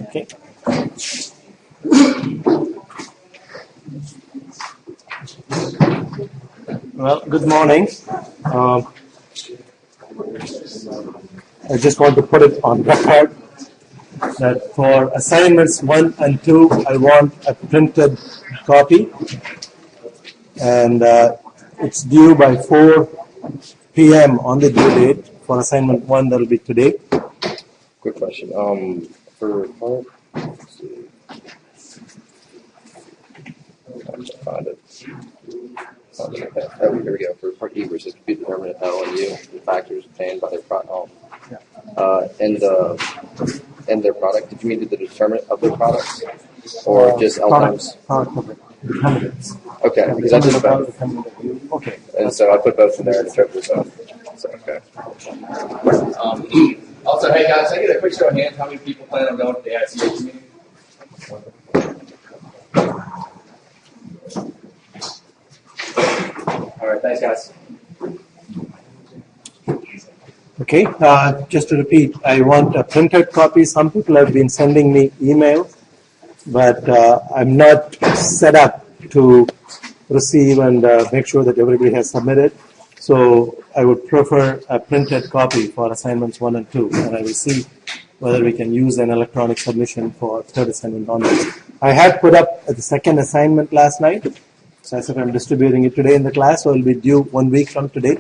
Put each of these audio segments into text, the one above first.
Okay. Well, good morning. I just want to put it on record that for assignments 1 and 2, I want a printed copy, and it's due by 4 p.m. on the due date. For assignment 1, that will be today. Quick question. For part, let's see. I found it. Oh, here we go. For part E, which is compute the determinant L and U, the factors obtained by their product. And their product. Did you mean the determinant of their products, or just L times? Product of determinants. Okay, because I did both. Okay. And so I put both in there and interpreted both. So, okay. Also, hey guys, can I get a quick show of hands? How many people plan on going to the ICH meeting? All right, thanks, guys. Okay, just to repeat, I want a printed copy. Some people have been sending me emails, but I'm not set up to receive and make sure that everybody has submitted. So I would prefer a printed copy for assignments 1 and 2, and I will see whether we can use an electronic submission for third assignment onwards. I had put up the second assignment last night, so I said I'm distributing it today in the class, so it will be due 1 week from today,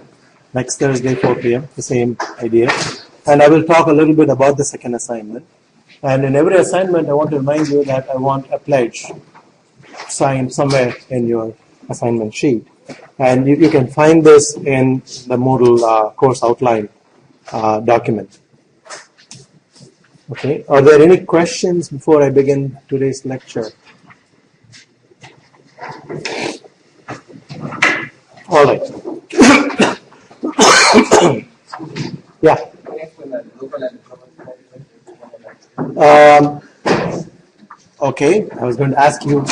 next Thursday, 4 p.m., the same idea. And I will talk a little bit about the second assignment. And in every assignment, I want to remind you that I want a pledge signed somewhere in your assignment sheet. And you can find this in the Moodle course outline document. Okay, are there any questions before I begin today's lecture? All right. Yeah. Okay, I was going to ask you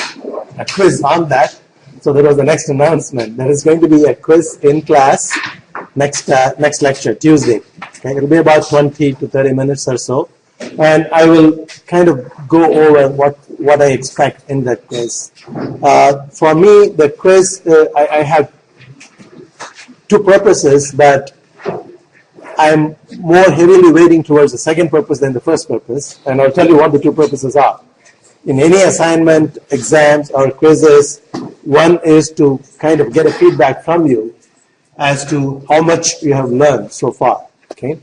a quiz on that. So that was the next announcement. There is going to be a quiz in class next lecture, Tuesday. Okay, it'll be about 20 to 30 minutes or so. And I will kind of go over what I expect in that quiz. For me, the quiz, I have two purposes, but I'm more heavily weighting towards the second purpose than the first purpose. And I'll tell you what the two purposes are. In any assignment, exams, or quizzes, one is to kind of get a feedback from you as to how much you have learned so far. Okay,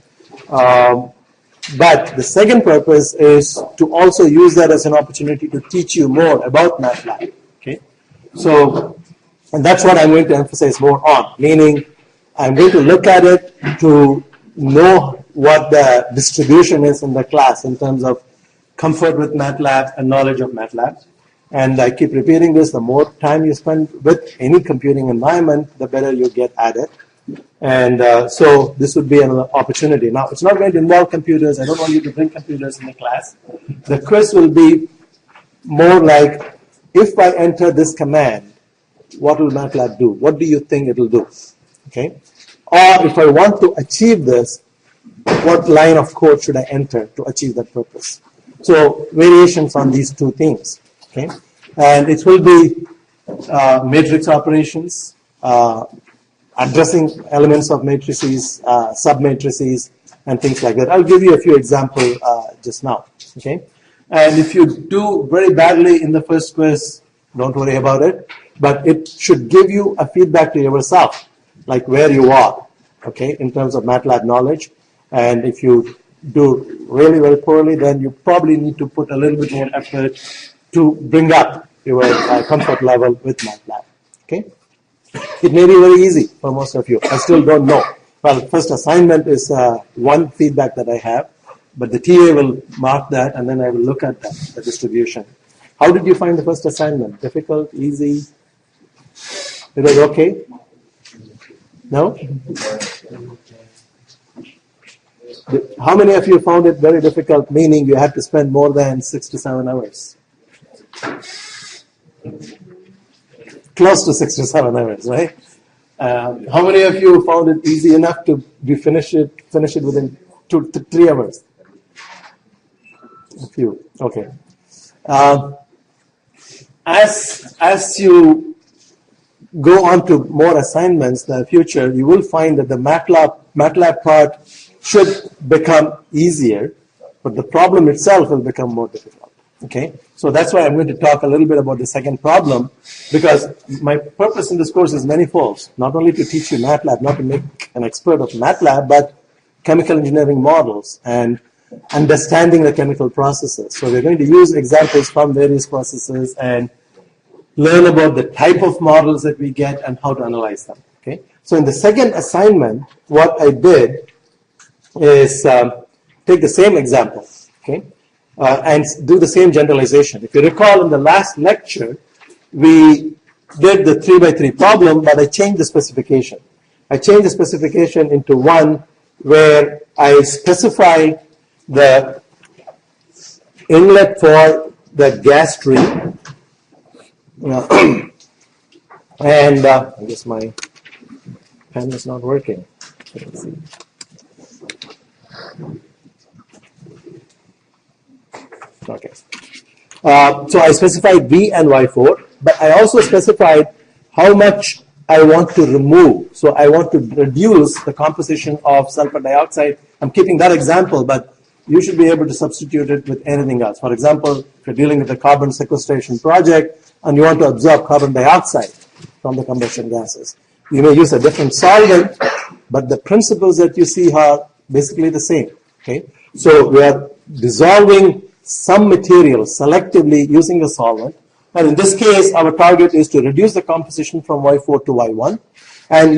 but the second purpose is to also use that as an opportunity to teach you more about MATLAB. Okay, so and that's what I'm going to emphasize more on. Meaning, I'm going to look at it to know what the distribution is in the class in terms of comfort with MATLAB and knowledge of MATLAB. And I keep repeating this, the more time you spend with any computing environment, the better you get at it. And so this would be an opportunity. Now, it's not going to involve computers. I don't want you to bring computers in the class. The quiz will be more like, if I enter this command, what will MATLAB do? What do you think it will do? Okay? Or if I want to achieve this, what line of code should I enter to achieve that purpose? So variations on these two things. Okay, and it will be matrix operations, addressing elements of matrices, submatrices, and things like that. I'll give you a few examples just now. Okay, and if you do very badly in the first quiz, don't worry about it. But it should give you a feedback to yourself, like where you are. Okay, in terms of MATLAB knowledge, and if you do really very poorly, then you probably need to put a little bit more effort to bring up your comfort level with MATLAB. Okay? It may be very easy for most of you. I still don't know. Well, first assignment is one feedback that I have, but the TA will mark that, and then I will look at that, the distribution. How did you find the first assignment? Difficult? Easy? It was okay? No? How many of you found it very difficult, meaning you had to spend more than 6 to 7 hours? Close to 6 to 7 hours, right? How many of you found it easy enough to finish it within 2 to 3 hours? A few. Okay. As you go on to more assignments in the future, you will find that the MATLAB part should become easier, but the problem itself will become more difficult. Okay, so that's why I'm going to talk a little bit about the second problem, because my purpose in this course is manifold. Not only to teach you MATLAB, not to make an expert of MATLAB, but chemical engineering models and understanding the chemical processes. So we're going to use examples from various processes and learn about the type of models that we get and how to analyze them. Okay, so in the second assignment, what I did is take the same example, okay, and do the same generalization. If you recall, in the last lecture, we did the 3x3 problem, but I changed the specification. I changed the specification into one where I specify the inlet for the gas stream, and I guess my pen is not working. Let's see. Okay. So I specified V and Y4, but I also specified how much I want to remove. So I want to reduce the composition of sulfur dioxide. I'm keeping that example, but you should be able to substitute it with anything else. For example, if you're dealing with a carbon sequestration project and you want to absorb carbon dioxide from the combustion gases, you may use a different solvent, but the principles that you see are basically the same. Okay, so we are dissolving some material selectively using a solvent, and in this case, our target is to reduce the composition from Y4 to Y1, and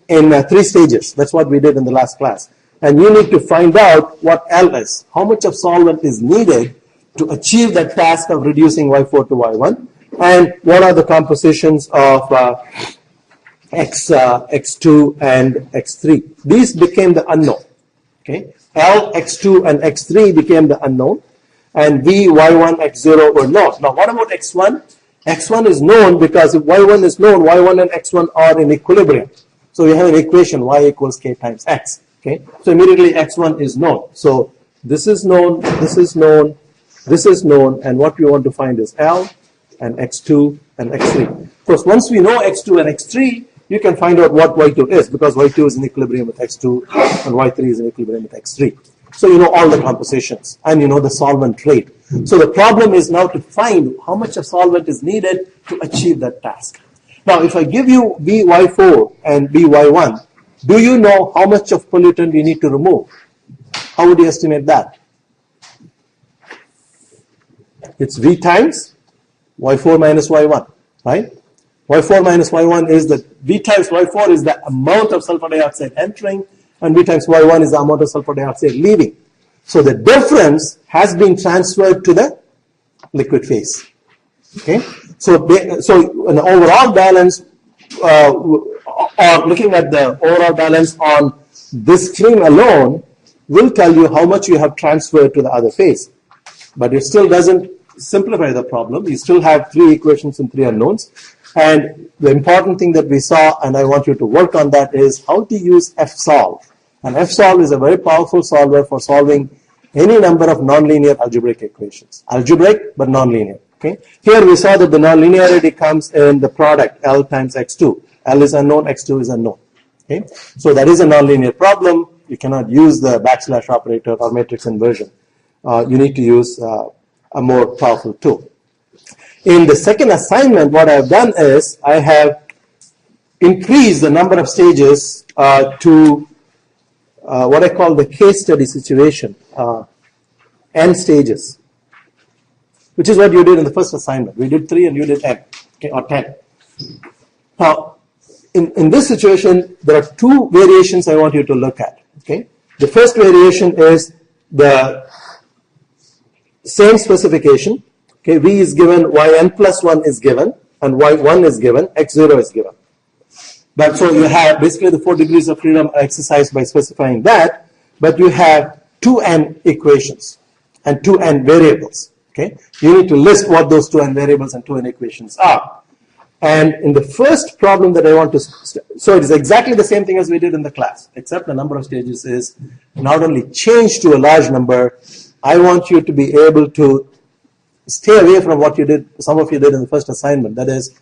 in 3 stages. That's what we did in the last class. And you need to find out what L is, how much of solvent is needed to achieve that task of reducing Y4 to Y1, and what are the compositions of X2 and X3. These became the unknown. Okay, L, X2, and X3 became the unknown, and V, Y1, X0 were known. Now, what about X1? X1 is known because if Y1 is known, Y1 and X1 are in equilibrium. So we have an equation, Y equals K times X. Okay, so immediately X1 is known. So this is known, this is known, this is known, and what we want to find is L and X2 and X3. Of course, once we know X2 and X3, you can find out what Y2 is, because Y2 is in equilibrium with X2 and Y3 is in equilibrium with X3. So you know all the compositions and you know the solvent rate. So the problem is now to find how much of solvent is needed to achieve that task. Now, if I give you VY4 and VY1, do you know how much of pollutant you need to remove? How would you estimate that? It's V times Y4 minus Y1, right? Y4 minus Y1 is the V times Y4 is the amount of sulfur dioxide entering, and V times Y1 is the amount of sulfur dioxide leaving. So the difference has been transferred to the liquid phase. Okay, so an overall balance, or looking at the overall balance on this stream alone, will tell you how much you have transferred to the other phase. But it still doesn't simplify the problem. You still have 3 equations and 3 unknowns. And the important thing that we saw, and I want you to work on that, is how to use fsolve. And fsolve is a very powerful solver for solving any number of nonlinear algebraic equations. Algebraic, but nonlinear. Okay. Here we saw that the nonlinearity comes in the product L times X2. L is unknown, X2 is unknown. Okay. So that is a nonlinear problem. You cannot use the backslash operator or matrix inversion. You need to use a more powerful tool. In the second assignment, what I have done is I have increased the number of stages to what I call the case study situation, n stages, which is what you did in the first assignment. We did 3 and you did n, okay, or 10. Now, in this situation, there are 2 variations I want you to look at. Okay, the first variation is the same specification. Okay, V is given, Yn plus 1 is given, and Y1 is given, X0 is given. But so you have basically the 4 degrees of freedom exercised by specifying that, but you have 2n equations and 2n variables. Okay, you need to list what those 2n variables and 2n equations are. And in the first problem that I want to, so it is exactly the same thing as we did in the class, except the number of stages is not only changed to a large number. I want you to be able to stay away from what you did, some of you did in the first assignment. That is,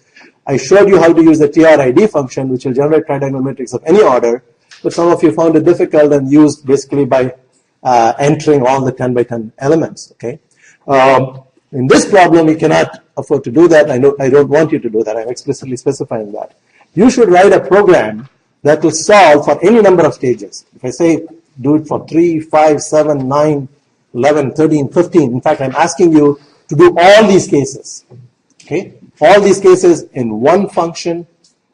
I showed you how to use the TRID function, which will generate tridiagonal matrix of any order, but some of you found it difficult and used basically by entering all the 10 by 10 elements, okay? In this problem, you cannot afford to do that. I don't want you to do that. I'm explicitly specifying that. You should write a program that will solve for any number of stages. If I say do it for 3, 5, 7, 9, 11, 13, 15, in fact, I'm asking you to do all these cases, okay? All these cases in one function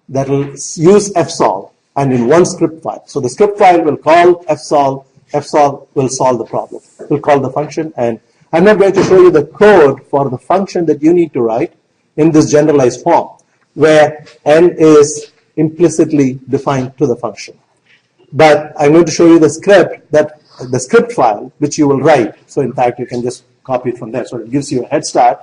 that will use fsolve and in one script file. So the script file will call fsolve, fsolve will solve the problem. It will call the function, and I'm not going to show you the code for the function that you need to write in this generalized form, where n is implicitly defined to the function. But I'm going to show you the script file, which you will write. So in fact, you can just copy it from there. So it gives you a head start,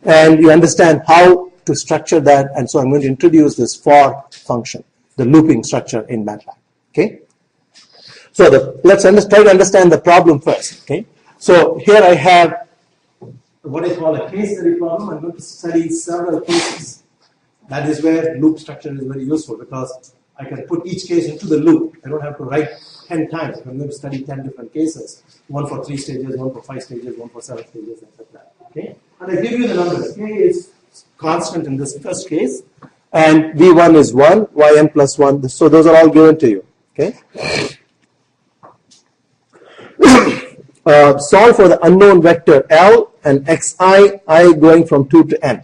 and you understand how to structure that. And so I'm going to introduce this for function, the looping structure in MATLAB. Okay. So let's try to understand the problem first. Okay. So here I have what I call a case study problem. I'm going to study several cases. That is where loop structure is very useful, because I can put each case into the loop. I don't have to write 10 times. I'm going to study 10 different cases. One for 3 stages, one for 5 stages, one for 7 stages, etc. Okay? And I give you the numbers. K is constant in this first case, and V1 is 1, Yn plus 1. So those are all given to you. Okay? Solve for the unknown vector L and xi, I going from 2 to n.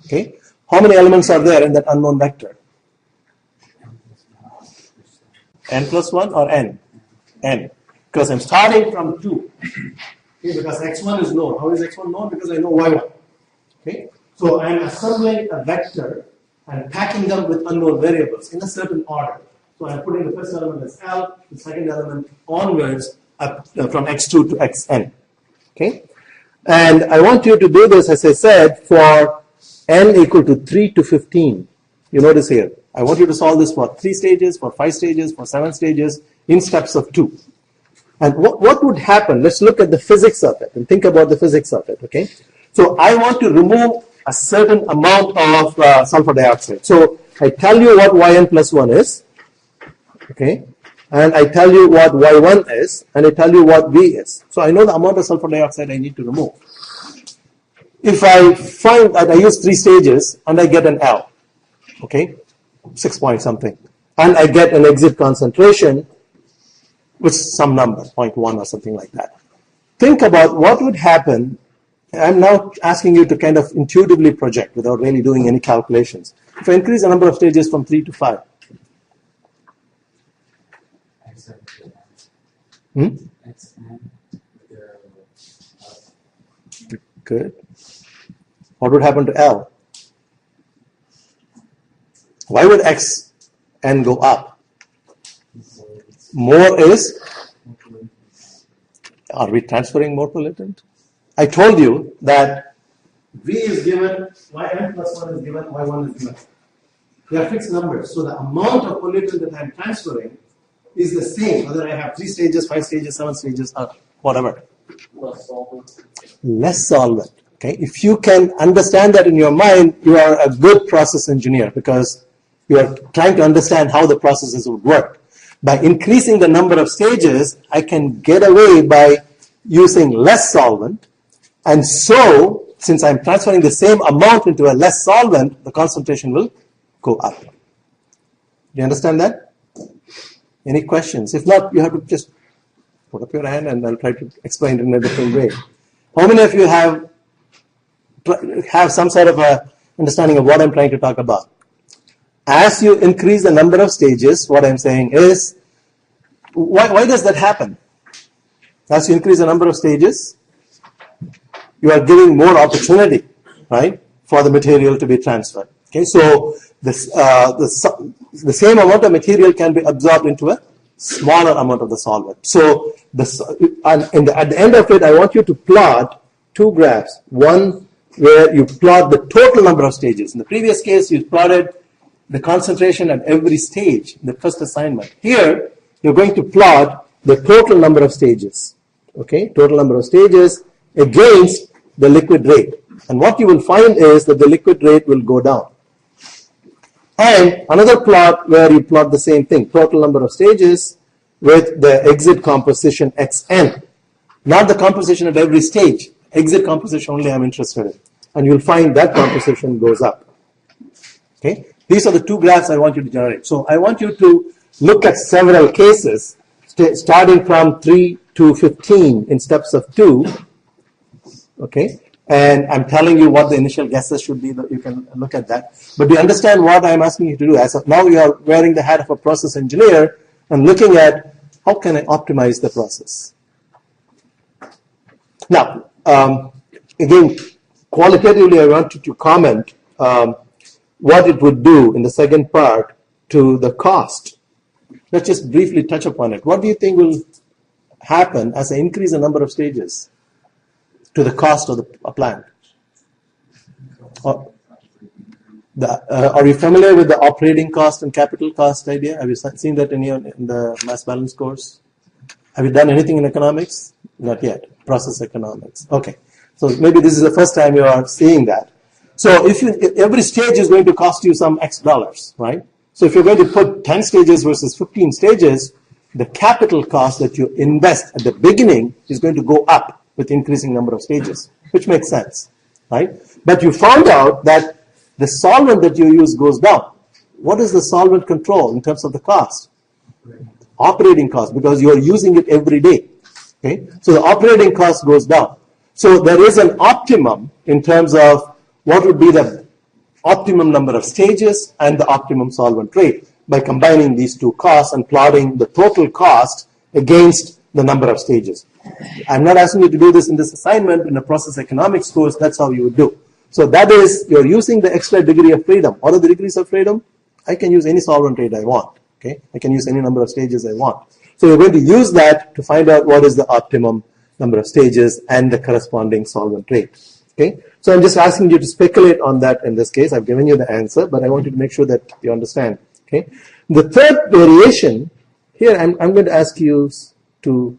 Okay? How many elements are there in that unknown vector? N plus 1 or n? N. Because I'm starting from 2. Okay, because x1 is known. How is x1 known? Because I know y1. Okay? So I'm assembling a vector and packing them with unknown variables in a certain order. So I'm putting the first element as L, the second element onwards up, from x2 to xn. Okay? And I want you to do this, as I said, for n equal to 3 to 15. You notice here, I want you to solve this for 3 stages, for 5 stages, for 7 stages, in steps of 2. And what would happen? Let's look at the physics of it and think about the physics of it, okay? So I want to remove a certain amount of sulfur dioxide. So I tell you what Yn plus 1 is, okay? And I tell you what Y1 is, and I tell you what V is. So I know the amount of sulfur dioxide I need to remove. If I find that I use 3 stages and I get an L, okay, 6 point something, and I get an exit concentration with some number, 0.1 or something like that. Think about what would happen. I'm now asking you to kind of intuitively project without really doing any calculations. If I increase the number of stages from 3 to 5. Good. What would happen to L? Why would xn go up? More is, are we transferring more pollutant? I told you that V is given, Yn plus 1 is given, Y1 is given. They are fixed numbers. So the amount of pollutant that I'm transferring is the same, whether I have 3 stages, 5 stages, 7 stages, or whatever. Less solvent. Less solvent. Okay? If you can understand that in your mind, you are a good process engineer, because you are trying to understand how the processes would work. By increasing the number of stages, I can get away by using less solvent. And so, since I'm transferring the same amount into a less solvent, the concentration will go up. Do you understand that? Any questions? If not, you have to just put up your hand and I'll try to explain it in a different way. How many of you have some sort of a understanding of what I'm trying to talk about? As you increase the number of stages, what I'm saying is, why does that happen? As you increase the number of stages, you are giving more opportunity, right, for the material to be transferred. Okay, so the same amount of material can be absorbed into a smaller amount of the solvent. So at the end of it, I want you to plot 2 graphs. One where you plot the total number of stages. In the previous case, you plotted the concentration at every stage in the first assignment. Here, you're going to plot the total number of stages. Okay, total number of stages against the liquid rate. And what you will find is that the liquid rate will go down. And another plot where you plot the same thing, total number of stages with the exit composition xn. Not the composition at every stage. Exit composition only I'm interested in. And you'll find that composition goes up. Okay? These are the two graphs I want you to generate. So I want you to look at several cases, starting from 3 to 15 in steps of 2. Okay? And I'm telling you what the initial guesses should be. You can look at that. But do you understand what I'm asking you to do? As of now, you are wearing the hat of a process engineer and looking at how can I optimize the process. Now, again, qualitatively, I want you to comment what it would do in the second part to the cost. Let's just briefly touch upon it. What do you think will happen as I increase the number of stages to the cost of the plant? Are you familiar with the operating cost and capital cost idea? Have you seen that in the mass balance course? Have you done anything in economics? Not yet. Process economics. Okay. So maybe this is the first time you are seeing that. So if every stage is going to cost you some X dollars, right? So if you're going to put 10 stages versus 15 stages, the capital cost that you invest at the beginning is going to go up with increasing number of stages, which makes sense, right? But you found out that the solvent that you use goes down. What is the solvent control in terms of the cost? Operating cost, because you're using it every day. Okay? So the operating cost goes down. So there is an optimum in terms of what would be the optimum number of stages and the optimum solvent rate by combining these two costs and plotting the total cost against the number of stages. I'm not asking you to do this in this assignment. In a process economics course, that's how you would do. So that is, you're using the extra degree of freedom. What are the degrees of freedom? I can use any solvent rate I want. Okay, I can use any number of stages I want. So you're going to use that to find out what is the optimum number of stages and the corresponding solvent rate. Okay, so I'm just asking you to speculate on that in this case. I've given you the answer, but I want you to make sure that you understand. Okay, the third variation here, I'm going to ask you to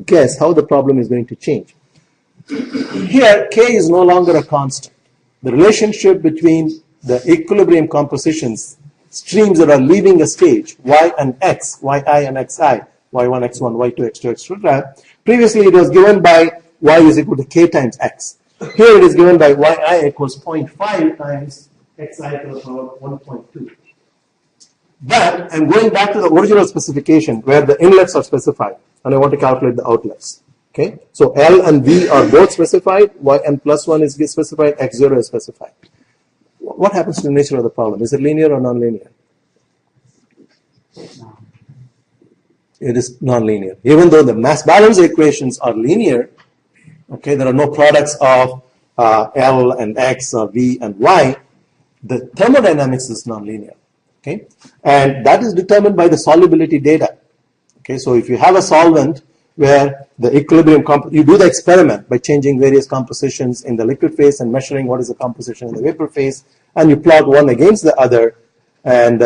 guess how the problem is going to change. Here, K is no longer a constant. The relationship between the equilibrium compositions, streams that are leaving a stage, y and x, yi and xi, y1, x1, y2, x2, etc. Previously, it was given by y is equal to k times x. Here it is given by yi equals 0.5 times xi to the power 1.2. But I'm going back to the original specification where the inlets are specified, and I want to calculate the outlets. Okay, so L and V are both specified, yn plus 1 is specified, x0 is specified. What happens to the nature of the problem? Is it linear or nonlinear? It is nonlinear. Even though the mass balance equations are linear, okay, there are no products of L and X or V and Y, the thermodynamics is nonlinear. Okay, and that is determined by the solubility data. Okay, so if you have a solvent where the equilibrium, you do the experiment by changing various compositions in the liquid phase and measuring what is the composition in the vapor phase, and you plot one against the other, and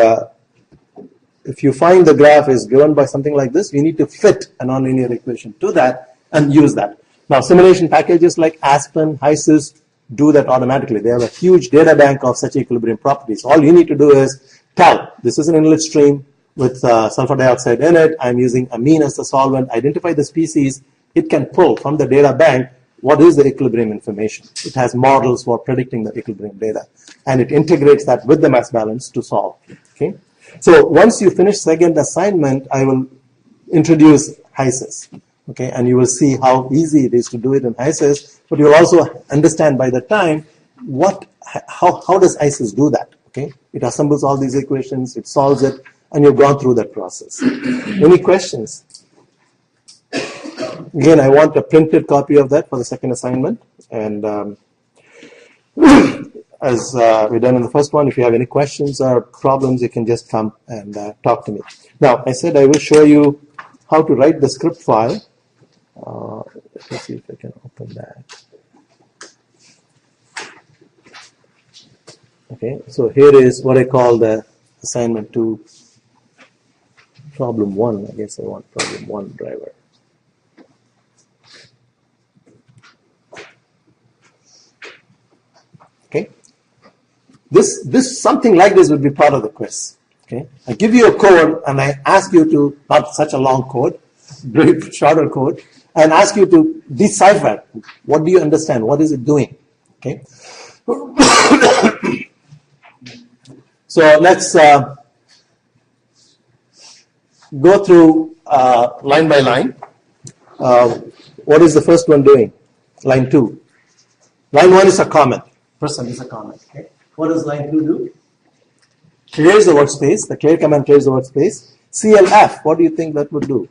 if you find the graph is given by something like this, you need to fit a nonlinear equation to that and use that. Now, simulation packages like Aspen, HYSYS do that automatically. They have a huge data bank of such equilibrium properties. All you need to do is tell, this is an inlet stream with sulfur dioxide in it. I'm using amine as the solvent. Identify the species. It can pull from the data bank what is the equilibrium information. It has models for predicting the equilibrium data. And it integrates that with the mass balance to solve. Okay. So once you finish second assignment, I will introduce HYSYS. Okay, and you will see how easy it is to do it in HYSYS, but you will also understand by the time how does HYSYS do that. Okay, it assembles all these equations, it solves it, and you've gone through that process. Any questions? Again, I want a printed copy of that for the second assignment, and as we've done in the first one, if you have any questions or problems, you can just come and talk to me. Now, I said I will show you how to write the script file. Let me see if I can open that. Okay, so here is what I call the assignment 2, problem 1. I guess I want problem 1 driver. Okay, this something like this would be part of the quiz. Okay, I give you a code and I ask you to, not such a long code, brief, shorter code, and ask you to decipher. What do you understand? What is it doing? Okay. So let's go through line by line. What is the first one doing? Line 2. Line 1 is a comment. First one is a comment. Okay. What does line 2 do? Clears the workspace. The clear command clears the workspace. CLF, what do you think that would do?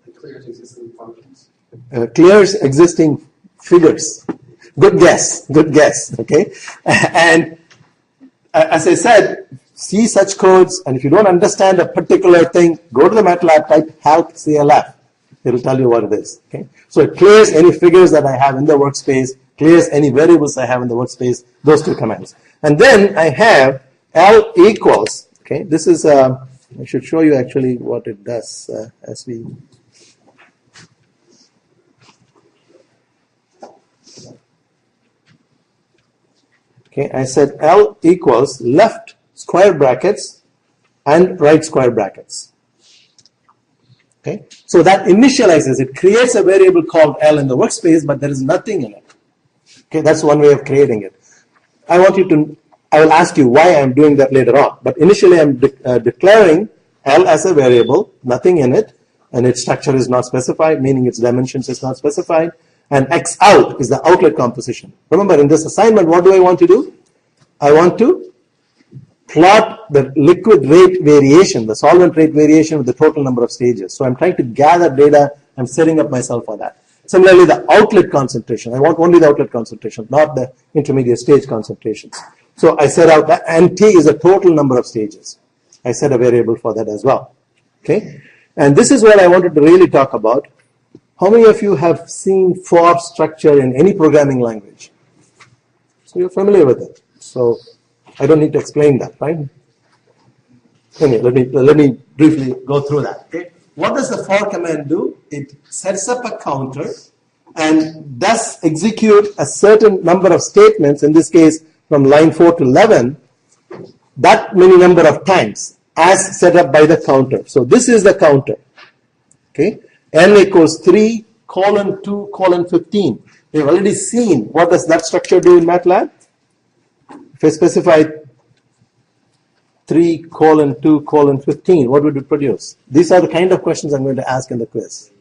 It clears existing functions. Clears existing figures. Good guess. Good guess. Okay. And as I said, see such codes, and if you don't understand a particular thing, go to the MATLAB, type help CLF. It will tell you what it is. Okay. So it clears any figures that I have in the workspace, clears any variables I have in the workspace, those two commands. And then I have L equals. Okay. This is, I should show you actually what it does as we. Okay, I said L equals left square brackets and right square brackets. Okay, so that initializes, it creates a variable called L in the workspace, but there is nothing in it. Okay, that's one way of creating it. I will ask you why I'm doing that later on. But initially I'm declaring L as a variable, nothing in it, and its structure is not specified, meaning its dimensions is not specified. And X out is the outlet composition. Remember, in this assignment, what do I want to do? I want to plot the liquid rate variation, the solvent rate variation with the total number of stages. So I'm trying to gather data. I'm setting up myself for that. Similarly, the outlet concentration. I want only the outlet concentration, not the intermediate stage concentrations. So I set out that, and T is the total number of stages. I set a variable for that as well. Okay? And this is what I wanted to really talk about. How many of you have seen for structure in any programming language? So you're familiar with it. So I don't need to explain that, right? Anyway, let me briefly go through that. Okay. What does the for command do? It sets up a counter and does execute a certain number of statements, in this case from line 4 to 11, that many number of times as set up by the counter. So this is the counter. Okay. N equals 3, 2, 15. We've already seen what does that structure do in MATLAB. If I specify 3, 2, 15, what would it produce? These are the kind of questions I'm going to ask in the quiz.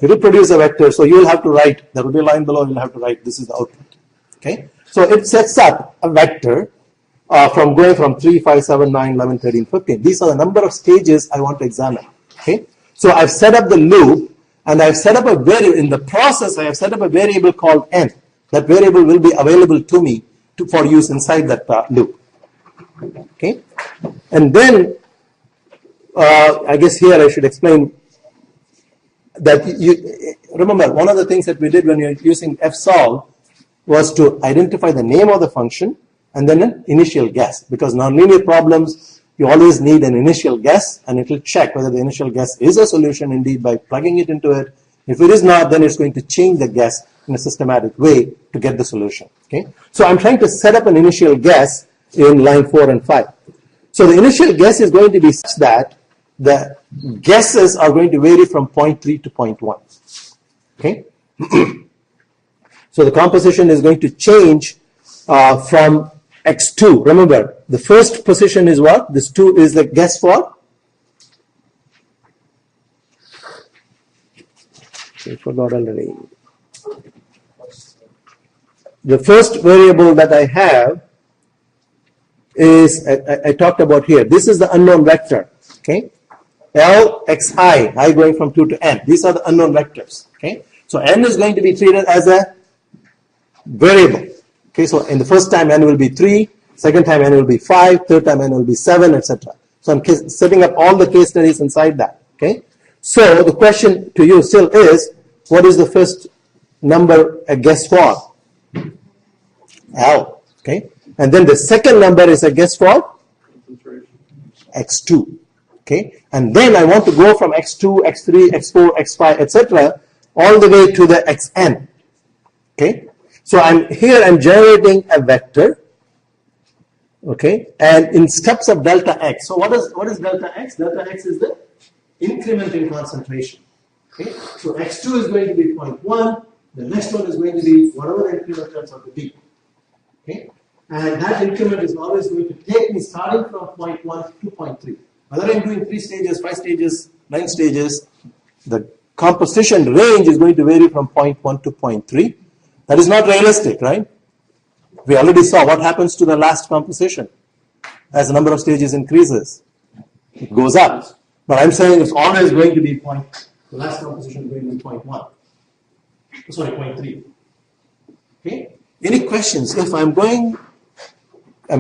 It will produce a vector, so you will have to write, there will be a line below, you'll have to write, this is the output. Okay? So it sets up a vector from going from 3, 5, 7, 9, 11, 13, 15. These are the number of stages I want to examine. Okay? So I've set up the loop, and I've set up a variable. In the process, I have set up a variable called n. That variable will be available to me for use inside that loop. Okay, and then I guess here I should explain that you remember one of the things that we did when you're using fsolve was to identify the name of the function and then an initial guess, because nonlinear problems, you always need an initial guess, and it will check whether the initial guess is a solution indeed by plugging it into it. If it is not, then it's going to change the guess in a systematic way to get the solution. Okay? So I'm trying to set up an initial guess in line 4 and 5. So the initial guess is going to be such that the guesses are going to vary from 0.3 to 0.1. Okay? So the composition is going to change from X2. Remember, the first position is what? This 2 is the guess for? I forgot already. The first variable that I have is, I talked about here. This is the unknown vector. Okay? L, X, I going from 2 to n. These are the unknown vectors. Okay? So n is going to be treated as a variable. Okay, so in the first time n will be 3, second time n will be 5, third time n will be 7, etc. So I'm setting up all the case studies inside that. Okay, so the question to you still is, what is the first number a guess for? L. Okay, and then the second number is a guess for x2. Okay, and then I want to go from x2, x3, x4, x5, etc. all the way to the xn. Okay, so I'm generating a vector. Okay, and in steps of delta x. So what is delta x? Delta x is the increment in concentration. Okay, so x2 is going to be 0.1. The next one is going to be whatever the increment turns out to be. Okay, and that increment is always going to take me starting from 0.1 to 0.3. Whether I'm doing 3 stages, 5 stages, 9 stages, the composition range is going to vary from 0.1 to 0.3. That is not realistic, right? We already saw what happens to the last composition as the number of stages increases. It goes up. But I'm saying it's always going to be the last composition is going to be 0.1. Sorry, 0.3. Okay? Any questions? If I'm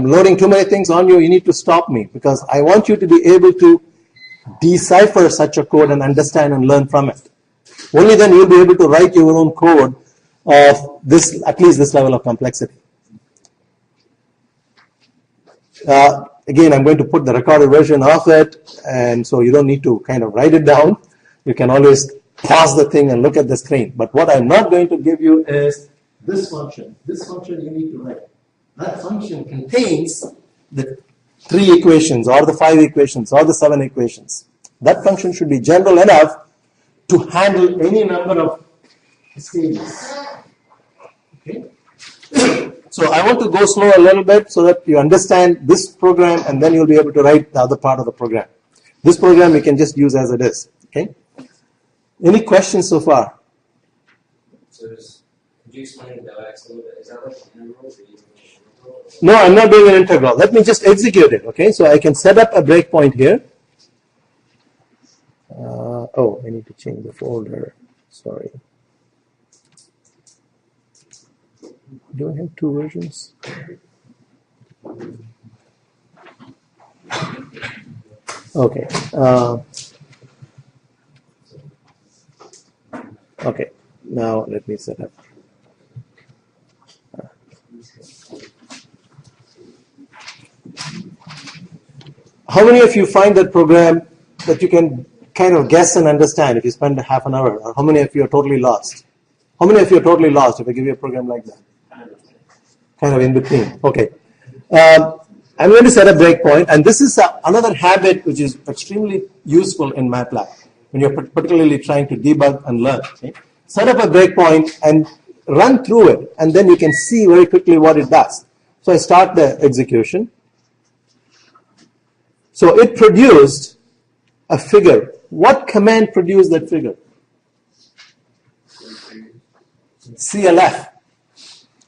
loading too many things on you, you need to stop me because I want you to be able to decipher such a code and understand and learn from it. Only then you'll be able to write your own code of this, at least this level of complexity. Again, I'm going to put the recorded version of it, and so you don't need to kind of write it down. You can always pause the thing and look at the screen. But what I'm not going to give you is this function. This function you need to write. That function contains the 3 equations, or the 5 equations, or the 7 equations. That function should be general enough to handle any number of stages. Okay? So I want to go slow a little bit so that you understand this program, and then you'll be able to write the other part of the program. This program you can just use as it is. Okay? Any questions so far? So could you explain the x a little bit? Is that like an integral? No, I'm not doing an integral. Let me just execute it. Okay, so I can set up a breakpoint here. I need to change the folder. Sorry. Do I have 2 versions? Okay. Okay. Now let me set up. How many of you find that program that you can kind of guess and understand if you spend a half an hour? Or how many of you are totally lost? How many of you are totally lost if I give you a program like that? Kind of in between. Okay. I'm going to set a breakpoint, and this is another habit which is extremely useful in MATLAB when you're particularly trying to debug and learn. Okay? Set up a breakpoint and run through it, and then you can see very quickly what it does. So I start the execution. So it produced a figure. What command produced that figure? CLF.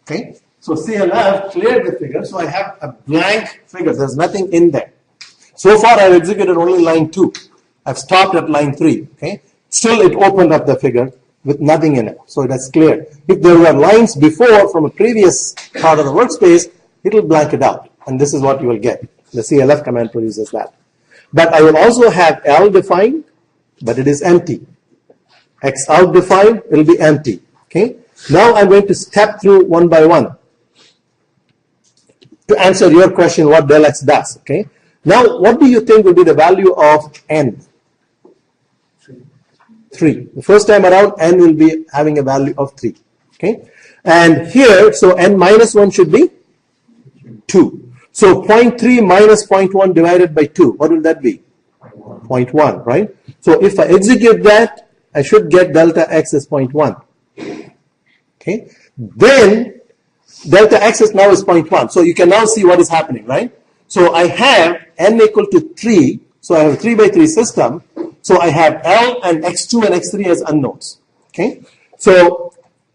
Okay? So CLF cleared the figure, so I have a blank figure. There's nothing in there. So far I've executed only line 2. I've stopped at line 3. Okay? Still it opened up the figure with nothing in it. So it has cleared. If there were lines before from a previous part of the workspace, it will blank it out. And this is what you will get. The CLF command produces that. But I will also have L defined, but it is empty. X out defined, it will be empty. Okay? Now I'm going to step through one by one to answer your question what del X does. Okay? Now, what do you think will be the value of N? 3. The first time around, N will be having a value of 3. Okay? And here, so N minus 1 should be 2. So 0.3 minus 0.1 divided by 2, what will that be? 0.1, right? So if I execute that, I should get delta X as 0.1. Okay? Then delta X is now is 0.1. So you can now see what is happening, right? So I have N equal to 3. So I have a 3 by 3 system. So I have L and X2 and X3 as unknowns. Okay? So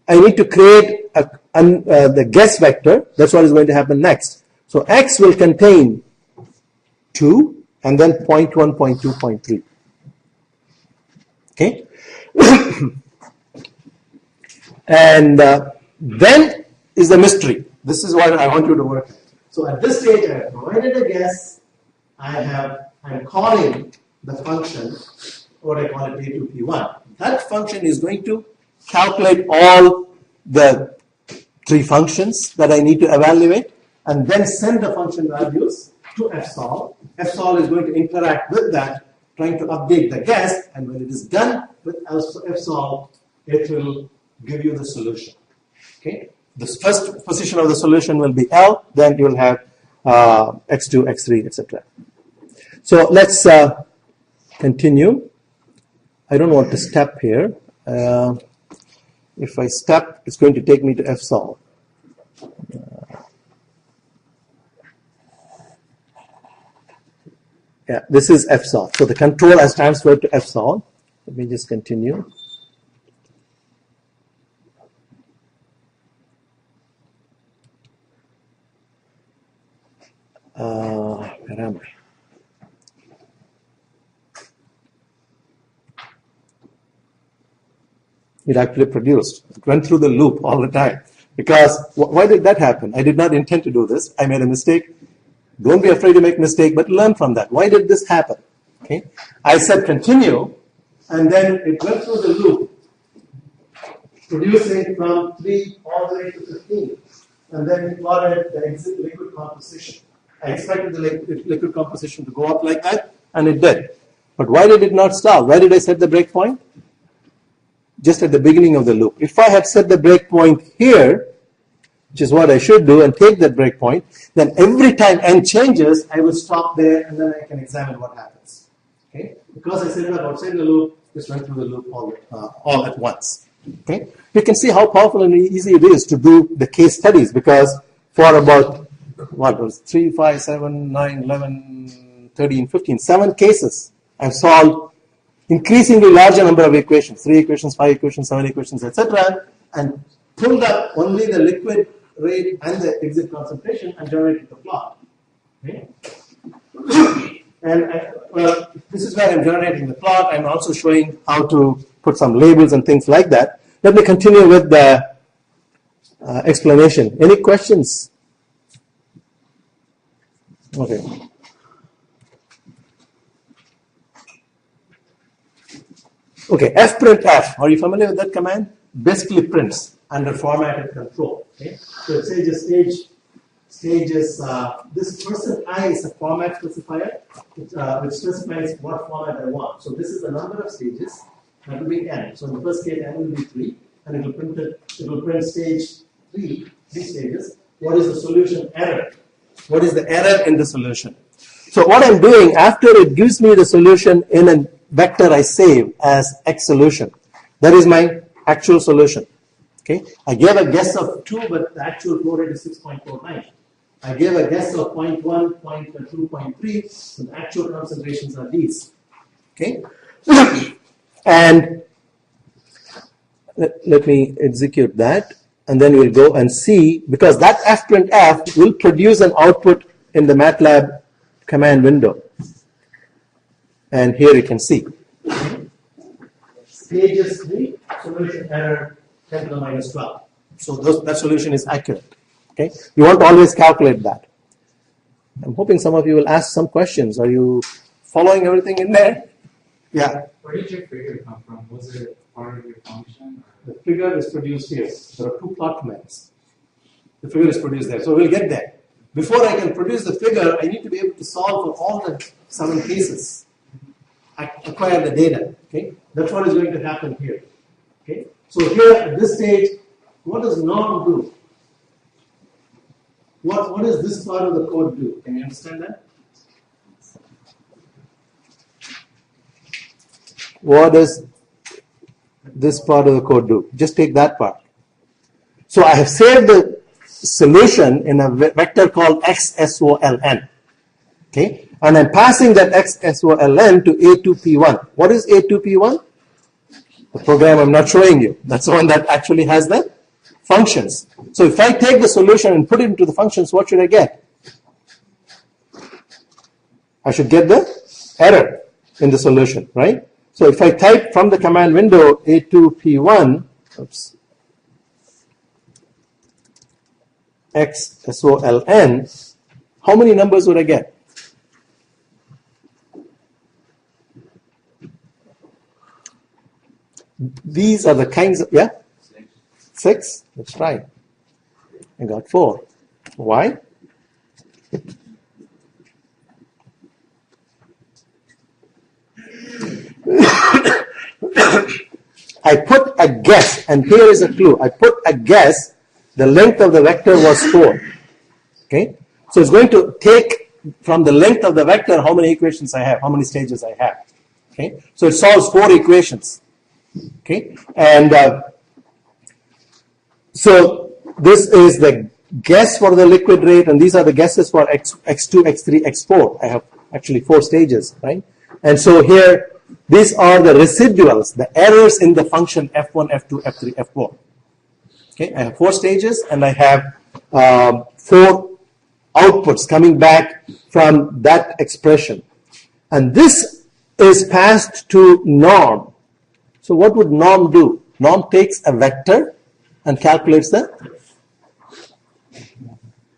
I need to create the guess vector. That's what is going to happen next. So X will contain 2 and then 0.1, 0.2, 0.3. Okay? And then is the mystery. This is what I want you to work with. So at this stage, I have provided a guess. I'm calling the function, what I call it A2, P1. That function is going to calculate all the 3 functions that I need to evaluate. and then send the function values to fsolve. Fsolve is going to interact with that, trying to update the guess, and when it is done with fsolve, it will give you the solution. Okay? The first position of the solution will be L, then you will have x2, x3, etc. So let's continue. I don't want to step here. If I step, it's going to take me to fsolve. Yeah, this is fsolve. So the control has transferred to fsolve. Let me just continue. Where am I? It actually produced. It went through the loop all the time. Because why did that happen? I did not intend to do this. I made a mistake. Don't be afraid to make a mistake, but learn from that. Why did this happen? Okay. I said continue, and then it went through the loop, producing from 3 all the way to 15. And then it plotted the exit liquid composition. I expected the liquid composition to go up like that, and it did. But why did it not stop? Where did I set the breakpoint? Just at the beginning of the loop. If I had set the breakpoint here, which is what I should do, and take that breakpoint, then every time n changes, I will stop there, and then I can examine what happens. Okay? Because I set it up outside the loop, just went through the loop all at once. Okay? You can see how powerful and easy it is to do the case studies, because for about 3, 5, 7, 9, 11, 13, 15, 7 cases, I've solved increasingly larger number of equations, 3 equations, 5 equations, 7 equations, etc., and pulled up only the liquid rate and the exit concentration and generated the plot. Okay? And this is where I'm generating the plot. I'm also showing how to put some labels and things like that. Let me continue with the explanation. Any questions? Okay. Okay, fprintf. Are you familiar with that command? Basically prints under formatted control. Okay? So it stages this person I is a format specifier, which specifies what format I want. So this is the number of stages. That will be n. So in the first case, n will be 3, and it will print stage 3 stages. What is the solution error? What is the error in the solution? So what I'm doing, after it gives me the solution in a vector I save as x solution, that is my actual solution. Okay, I gave a guess of 2, but the actual flow rate is 6.49. I gave a guess of 0.1, 0.2, 0.3, so the actual concentrations are these. Okay, and let me execute that, and then we'll go and see, because that fprintf will produce an output in the MATLAB command window. And here you can see. Stages 3, solution error 10 to the minus 12. So that solution is accurate. Okay? You want to always calculate that. I'm hoping some of you will ask some questions. Are you following everything in there? Yeah. Where did your figure come from? Was it part of your function? The figure is produced here. There are 2 plot commands. The figure is produced there. So we'll get there. Before I can produce the figure, I need to be able to solve for all the 7 cases. Acquire the data. Okay, that's what is going to happen here. Okay, so here at this stage, what does norm do? What does this part of the code do? Can you understand that? What does this part of the code do? Just take that part. So I have saved the solution in a vector called xsoln. Okay. And I'm passing that xsoln to A2P1. What is A2P1? The program I'm not showing you. That's the one that actually has the functions. So if I take the solution and put it into the functions, what should I get? I should get the error in the solution, right? So if I type from the command window A2P1, xsoln, how many numbers would I get? These are the kinds of, 6? Let's try. I got 4. Why? I put a guess, and here is a clue. I put a guess, the length of the vector was 4. Okay? So it's going to take from the length of the vector how many equations I have, how many stages I have. Okay? So it solves 4 equations. Okay? And so this is the guess for the liquid rate, and these are the guesses for x2, x3, x4. I have actually 4 stages, right? And so here, these are the residuals, the errors in the function f1, f2, f3, f4. Okay, I have 4 stages, and I have 4 outputs coming back from that expression. And this is passed to norm. So what would norm do? Norm takes a vector and calculates the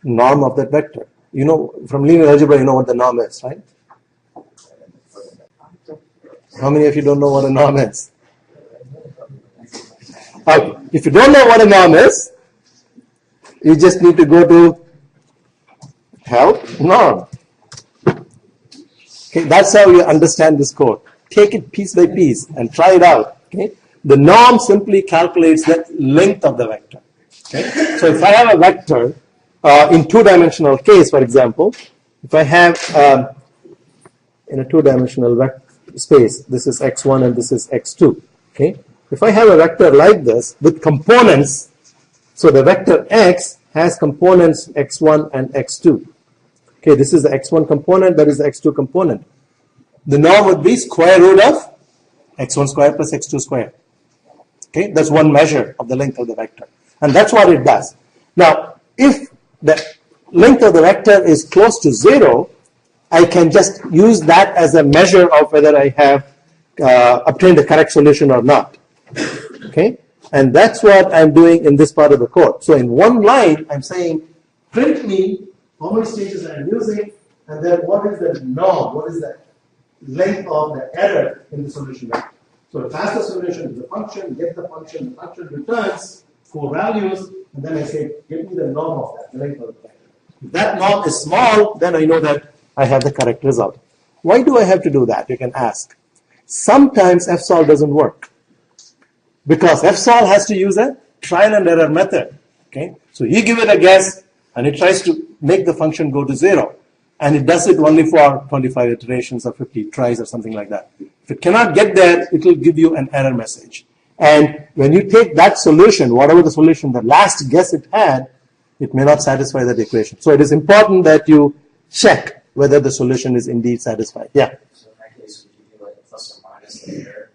norm of that vector. You know, from linear algebra, you know what the norm is, right? How many of you don't know what a norm is? Okay. If you don't know what a norm is, you just need to go to help norm. Okay, that's how you understand this code. Take it piece by piece and try it out. Okay, the norm simply calculates the length of the vector. Okay, so if I have a vector in 2-dimensional case, for example, if I have in a 2-dimensional space, this is x1 and this is x2. Okay, if I have a vector like this with components, so the vector x has components x1 and x2. Okay, this is the x1 component, that is the x2 component. The norm would be square root of x1 squared plus x2 squared. Okay, that's one measure of the length of the vector. And that's what it does. Now, if the length of the vector is close to 0, I can just use that as a measure of whether I have obtained the correct solution or not. Okay, and that's what I'm doing in this part of the code. So in one line, I'm saying, print me how many stages I'm using, and then what is the norm, what is the length of the error in the solution vector. So I pass the solution to the function, get the function returns 4 values, and then I say, give me the norm of that, the length of the vector. If that norm is small, then I know that I have the correct result. Why do I have to do that? You can ask. Sometimes fsolve doesn't work, because fsolve has to use a trial and error method. Okay, so you give it a guess, and it tries to make the function go to 0. And it does it only for 25 iterations or 50 tries or something like that. If it cannot get there, it will give you an error message. And when you take that solution, whatever the solution, the last guess it had, it may not satisfy that equation. So it is important that you check whether the solution is indeed satisfied. Yeah? So in that case, would you do like a plus or minus the error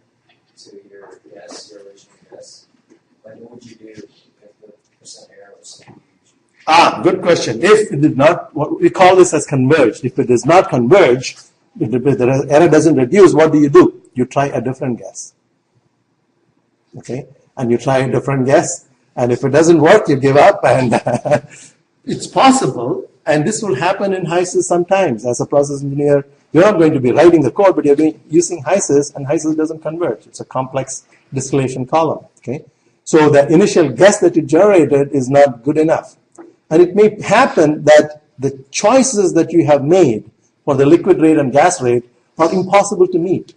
to your guess, your original guess? Like what would you do if the percent error was so huge? Good question. If it did not, what we call this as converged. If it does not converge, if the error doesn't reduce, what do? You try a different guess. Okay? And you try a different guess, and if it doesn't work, you give up, and it's possible, and this will happen in HYSYS sometimes. As a process engineer, you're not going to be writing the code, but you're using HYSYS, and HYSYS doesn't converge. It's a complex distillation column. Okay? So the initial guess that you generated is not good enough. And it may happen that the choices that you have made for the liquid rate and gas rate are impossible to meet.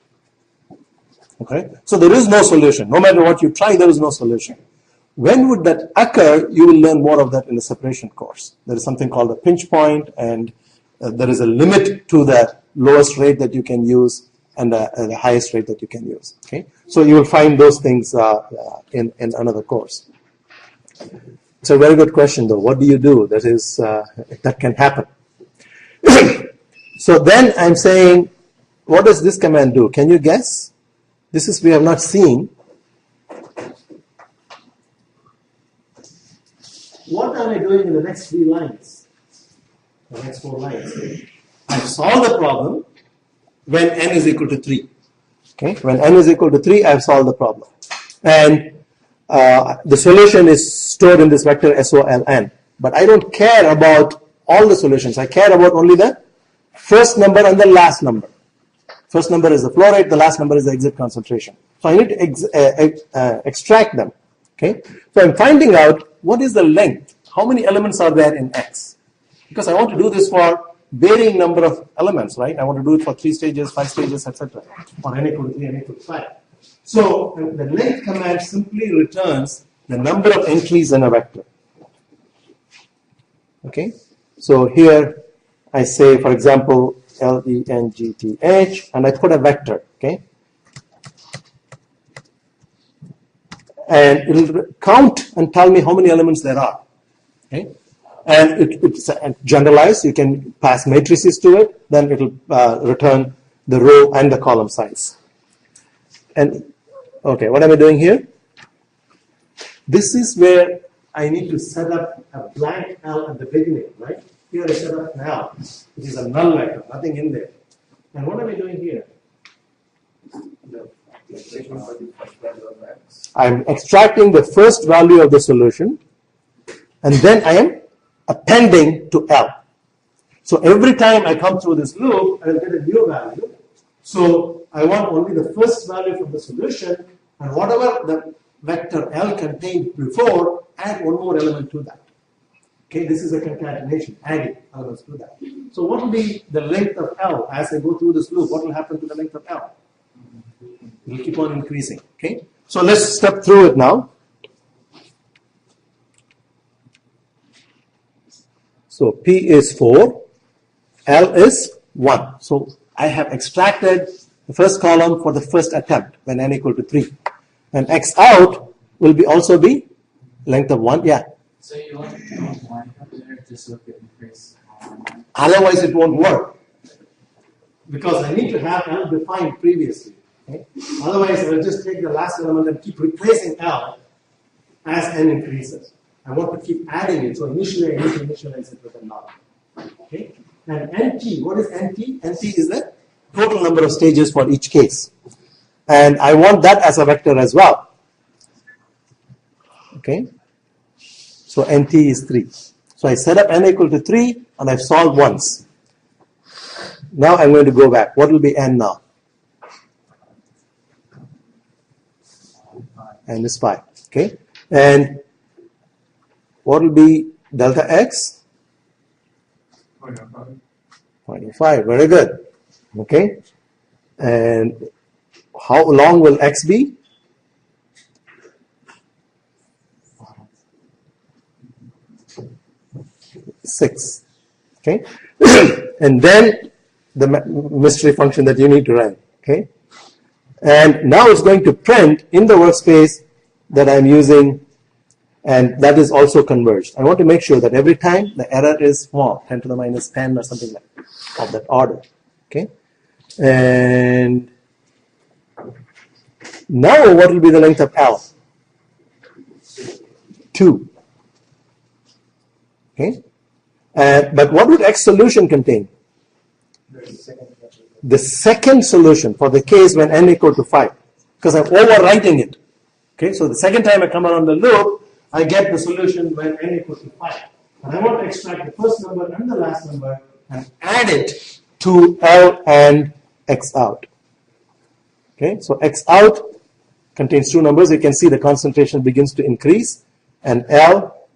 Okay? So there is no solution. No matter what you try, there is no solution. When would that occur? You will learn more of that in the separation course. There is something called a pinch point, and there is a limit to the lowest rate that you can use and the highest rate that you can use. Okay? So you will find those things in another course. It's a very good question, though. What do you do that can happen? So then I'm saying, what does this command do? Can you guess? This is we have not seen. What am I doing in the next 3 lines? The next 4 lines. I've solved the problem when n is equal to 3. Okay? When n is equal to 3, I've solved the problem. And the solution is stored in this vector SOLN. But I don't care about all the solutions. I care about only the first number and the last number. First number is the flow rate, the last number is the exit concentration. So I need to extract them. Okay? So I'm finding out what is the length. How many elements are there in X? Because I want to do this for varying number of elements, right? I want to do it for 3 stages, 5 stages, etc. For n equal to 3, n equal to 5. So the length command simply returns the number of entries in a vector. Okay, so here I say, for example, LENGTH, and I put a vector. Okay, and it'll count and tell me how many elements there are. Okay, and it's generalized. You can pass matrices to it. Then it'll return the row and the column size. And okay, what am I doing here? This is where I need to set up a blank L at the beginning, right? Here I set up an L, which is a null vector, nothing in there. And what am I doing here? I'm extracting the first value of the solution, and then I am appending to L. So every time I come through this loop, I will get a new value. So I want only the first value from the solution, and whatever the vector L contained before, add one more element to that. Okay, this is a concatenation, adding elements to that. So what will be the length of L as I go through this loop? What will happen to the length of L? It will keep on increasing. Okay, so let's step through it now. So P is 4, L is 1. So I have extracted the first column for the first attempt when n equal to 3. And X out will also be length of 1. Yeah. So you want to count line up there just look at increase. Otherwise it won't work. Because I need to have L defined previously. Okay? Otherwise I will just take the last element and keep replacing L as n increases. I want to keep adding it. So initially I need to initialize it with a null. Okay? And NT, what is NT? NT is the total number of stages for each case. And I want that as a vector as well. Okay? So NT is 3. So I set up n equal to 3 and I've solved once. Now I'm going to go back. What will be n now? N is 5. Okay? And what will be delta x? 0.05. Very good. Okay? And how long will x be? 6. Okay? And then the mystery function that you need to run. Okay? And now it's going to print in the workspace that I'm using, and that is also converged. I want to make sure that every time the error is small, 10 to the minus 10 or something like of that order. Okay? And now what will be the length of L? 2. Okay? But what would X solution contain? The second solution for the case when n equal to 5. Because I'm overwriting it. Okay, so the second time I come around the loop, I get the solution when n equals to 5. And I want to extract the first number and the last number and add it to L and X out. Okay, so X out contains two numbers. You can see the concentration begins to increase, and L,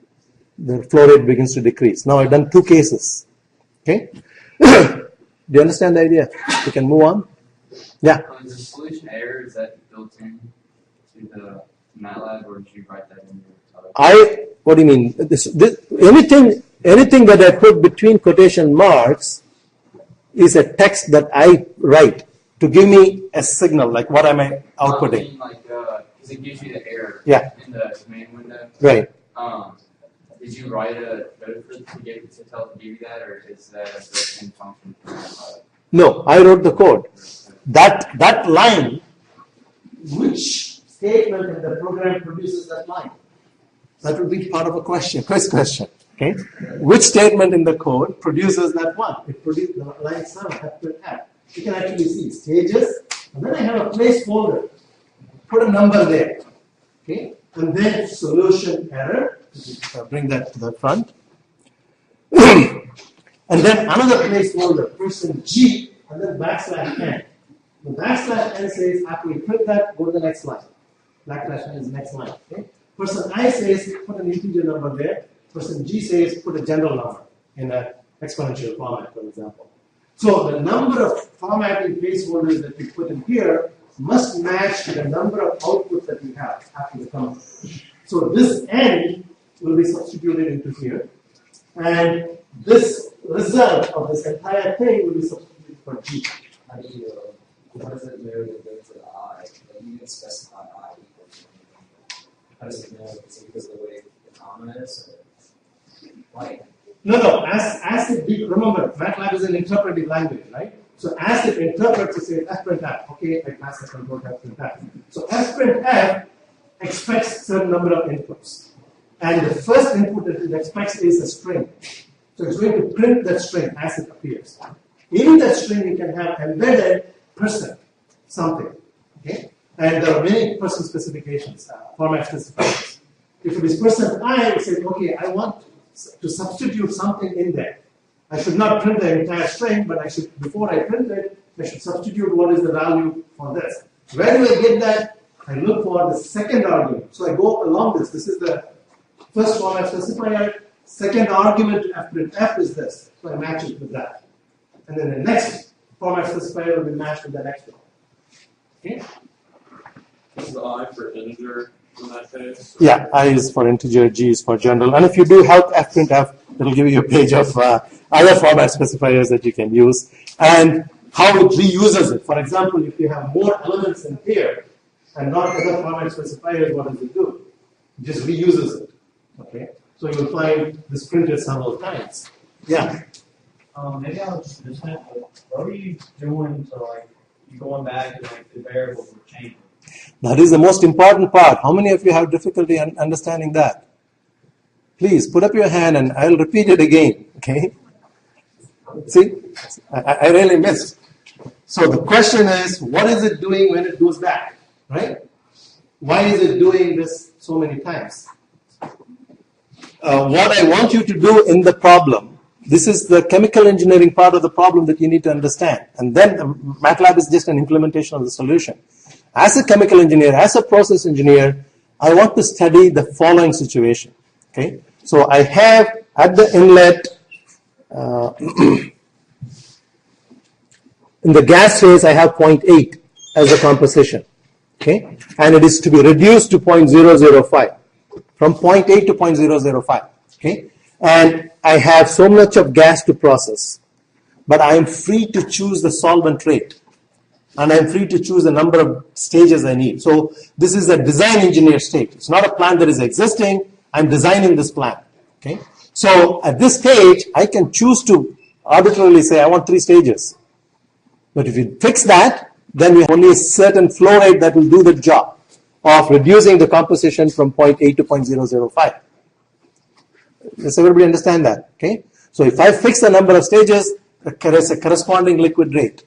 the flow rate begins to decrease. Now I've done two cases. Okay, do you understand the idea? We can move on. Yeah. Is the solution error, is that built in to the MATLAB, or did you write that in your What do you mean? Anything that I put between quotation marks is a text that I write to give me a signal, like what am I outputting? Because it gives you the error in the command window. Right. Did you write a code to give you that, or is that a built-in function? No, I wrote the code. That line, which statement in the program produces that line? That would be part of a question, first question. Okay, which statement in the code produces that one? It produces the line 7, F to F. You can actually see stages, and then I have a placeholder. Put a number there. Okay, and then solution error. Bring that to the front. And then another placeholder, person G, and then backslash n. The backslash n says, after we print that, go to the next line. Backslash n is the next line. Okay? Person I says, put an integer number there. Person G says, put a general number in an exponential format, for example. So the number of formatting placeholders that we put in here must match the number of outputs that we have after the count. So this n will be substituted into here, and this result of this entire thing will be substituted for g. How do you, what does it know to go to the I? Like you can specify I equals anything. How does it know? Is it because of the way the comma is? Or why? No. As it remember, MATLAB is an interpretive language, right? So as it interprets, it says fprintf. Okay, I pass the control to fprintf. So fprintf expects certain number of inputs, and the first input that it expects is a string. So it's going to print that string as it appears. In that string, you can have embedded percent something. Okay, and there are many percent specifications, format specifications. If it is %I, it says, okay, I want to substitute something in there. I should not print the entire string, but I should, before I print it, I should substitute what is the value for this. Where do I get that? I look for the second argument. So I go along this. This is the first format specifier. Second argument to fprintf is this. So I match it with that. And then the next format specifier will be matched with the next one. Okay? Is the I for integer in that case? Yeah, I is for integer, G is for general. And if you do help fprintf, it'll give you a page of other format specifiers that you can use and how it reuses it. For example, if you have more elements in here and not other format specifiers, what does it do? It just reuses it. Okay, so you'll find this printed several times. Yeah. Maybe I was just missing it, but what are you doing to like you going back and like the variables were changing? That is the most important part. How many of you have difficulty understanding that? Please put up your hand and I'll repeat it again. Okay? See, I really missed. So the question is, what is it doing when it goes back? Right? Why is it doing this so many times? What I want you to do in the problem, this is the chemical engineering part of the problem that you need to understand. And then MATLAB is just an implementation of the solution. As a chemical engineer, as a process engineer, I want to study the following situation. Okay? So I have at the inlet, in the gas phase, I have 0.8 as a composition. Okay? And it is to be reduced to 0.005. From 0.8 to 0.005. Okay? And I have so much of gas to process. But I am free to choose the solvent rate. And I am free to choose the number of stages I need. So this is a design engineer state. It's not a plant that is existing. I'm designing this plant. Okay? So at this stage, I can choose to arbitrarily say I want 3 stages. But if you fix that, then we have only a certain flow rate that will do the job of reducing the composition from 0.8 to 0.005. Does everybody understand that? Okay? So if I fix the number of stages, there is a corresponding liquid rate.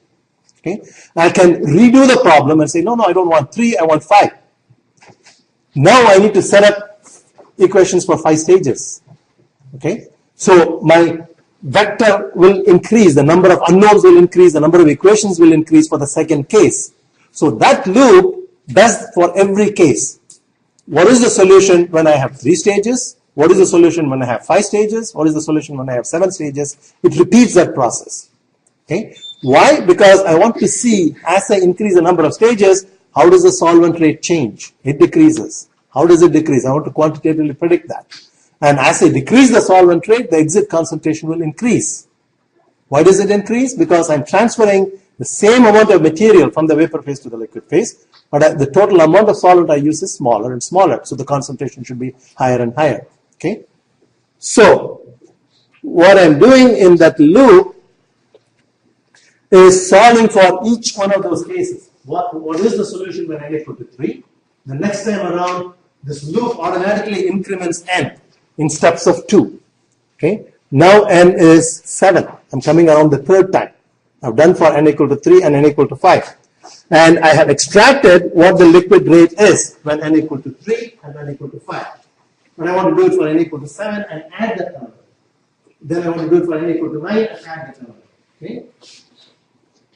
Okay? I can redo the problem and say, no, I don't want 3, I want 5. Now I need to set up equations for 5 stages. Okay? So my vector will increase, the number of unknowns will increase, the number of equations will increase for the second case. So that loop does for every case. What is the solution when I have 3 stages? What is the solution when I have 5 stages? What is the solution when I have 7 stages? It repeats that process. Okay? Why? Because I want to see, as I increase the number of stages, how does the solvent rate change? It decreases. How does it decrease? I want to quantitatively predict that. And as I decrease the solvent rate, the exit concentration will increase. Why does it increase? Because I'm transferring the same amount of material from the vapor phase to the liquid phase, but the total amount of solvent I use is smaller and smaller, so the concentration should be higher and higher. Okay? So, what I'm doing in that loop is solving for each one of those cases. What is the solution when n equal to 3? The next time around, this loop automatically increments n in steps of 2. Okay? Now n is 7. I'm coming around the third time. I've done for n equal to 3 and n equal to 5. And I have extracted what the liquid rate is when n equal to 3 and n equal to 5. But I want to do it for n equal to 7 and add that number. Then I want to do it for n equal to 9 and add that number. Okay?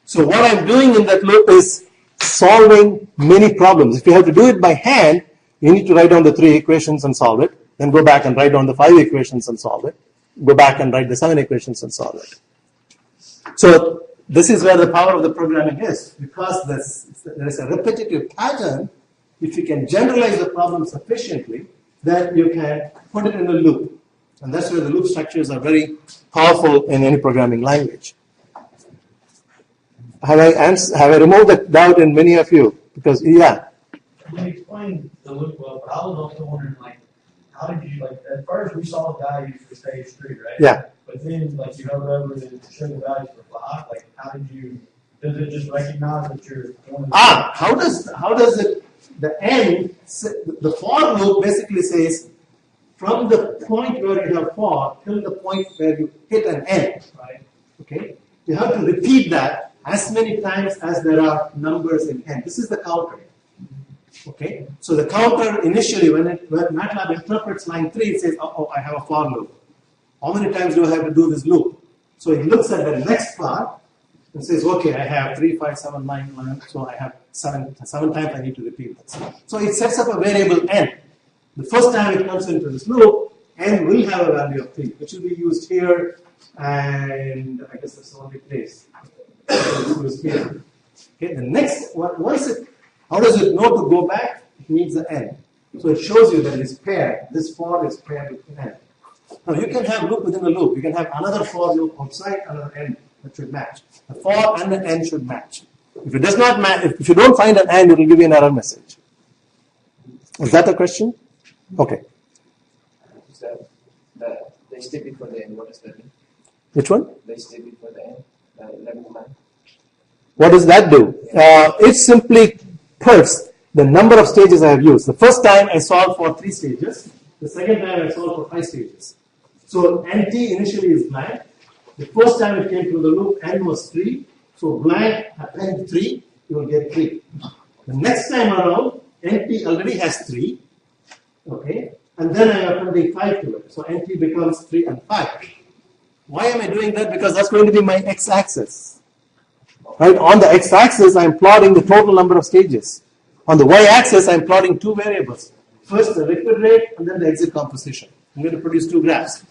So what I'm doing in that loop is solving many problems. If you have to do it by hand, you need to write down the 3 equations and solve it. Then go back and write down the 5 equations and solve it. Go back and write the 7 equations and solve it. So This is where the power of the programming is, because there is a repetitive pattern. If you can generalize the problem sufficiently, then you can put it in a loop. And that's where the loop structures are very powerful in any programming language. Have I removed the doubt in many of you? Because, yeah. You explained the loop well, but I was also wondering, like, how did you, like, at first we saw the values for stage 3, right? Yeah. But then, like, you hover over to show the values for 5. Like, how did you, does it just recognize that you're going to... How does it, the end, the for loop basically says, from the point where you have for till the point where you hit an end, right? Okay? You have to repeat that as many times as there are numbers in n. This is the counter. Okay? So the counter initially, when MATLAB interprets line 3, it says, oh, I have a for loop. How many times do I have to do this loop? So it looks at the next part and says, okay, I have 3, 5, 7, 9, 9, so I have 7 times I need to repeat this. So it sets up a variable n. The first time it comes into this loop, n will have a value of 3, which will be used here, and I guess that's the only place. It's used here. Okay, the next, how does it know to go back? It needs the n. So it shows you that it's paired. This for is paired with n. Now you can have loop within a loop. You can have another for loop outside, another n that should match. The for and the n should match. If it does not match, if you don't find an n, it will give you an error message. Is that a question? Okay. They stay before the end. What does that mean? Which one? They stay before the end. 11th line. What does that do? It simply puts the number of stages I have used. The first time I solved for 3 stages. The second time I solved for 5 stages. So nt initially is blank. The first time it came through the loop, n was 3. So blank append 3, you will get 3. The next time around, nt already has 3. Okay, and then I am appending 5 to it. So nt becomes 3 and 5. Why am I doing that? Because that's going to be my x-axis. Right? On the x-axis, I'm plotting the total number of stages. On the y-axis, I'm plotting 2 variables. First the liquid rate, and then the exit composition. I'm going to produce 2 graphs.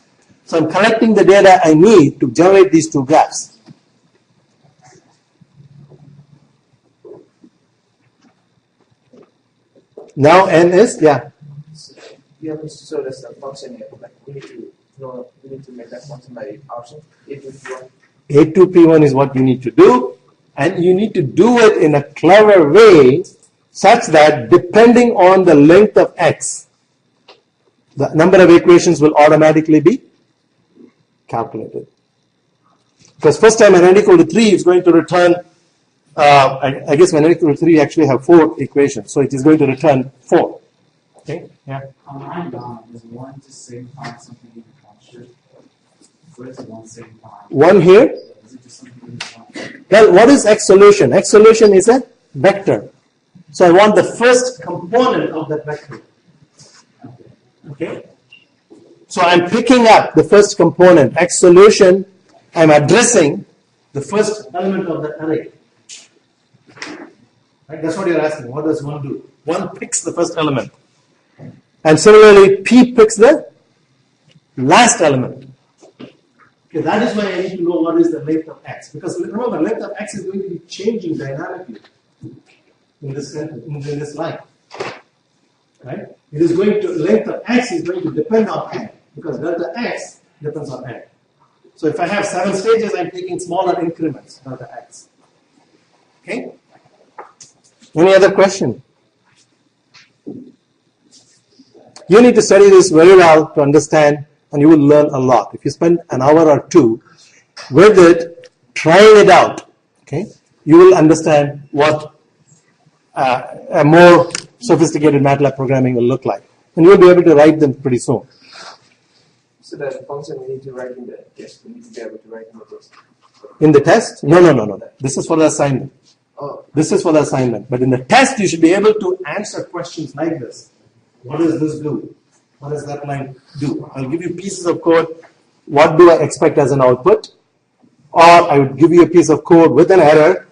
So I'm collecting the data I need to generate these 2 graphs. Now n is, yeah. You have to show us the function here. Like we need to make that function by ourselves. A2P1 is what you need to do, and you need to do it in a clever way such that depending on the length of x, the number of equations will automatically be calculated. Because first time when n equal to 3 is going to return, I guess when n equal to 3 actually have 4 equations, so it is going to return 4. Okay, yeah. On line down, does one just signify something in the construct? What does one signify? One here. Is it just something in the construct? Well, what is x solution? X solution is a vector. So I want the first component of that vector. Okay. So I'm picking up the first component. X solution, I'm addressing the first element of the array. Right? That's what you're asking. What does one do? One picks the first element. And similarly, P picks the last element. Okay, that is why I need to know what is the length of x. Because remember, length of x is going to be changing dynamically in this sentence, in this line. Right? It is going to, length of x is going to depend on n. Because delta x depends on n. So if I have 7 stages, I'm taking smaller increments, delta x. Okay? Any other question? You need to study this very well to understand, and you will learn a lot. If you spend an hour or 2 with it, trying it out, okay, you will understand what a more sophisticated MATLAB programming will look like. And you'll be able to write them pretty soon. So the function we need to write in the test, we need to be able to write in the test. In the test? No. This is for the assignment. Oh. This is for the assignment. But in the test, you should be able to answer questions like this. What does this do? What does that line do? I'll give you pieces of code. What do I expect as an output? Or I would give you a piece of code with an error,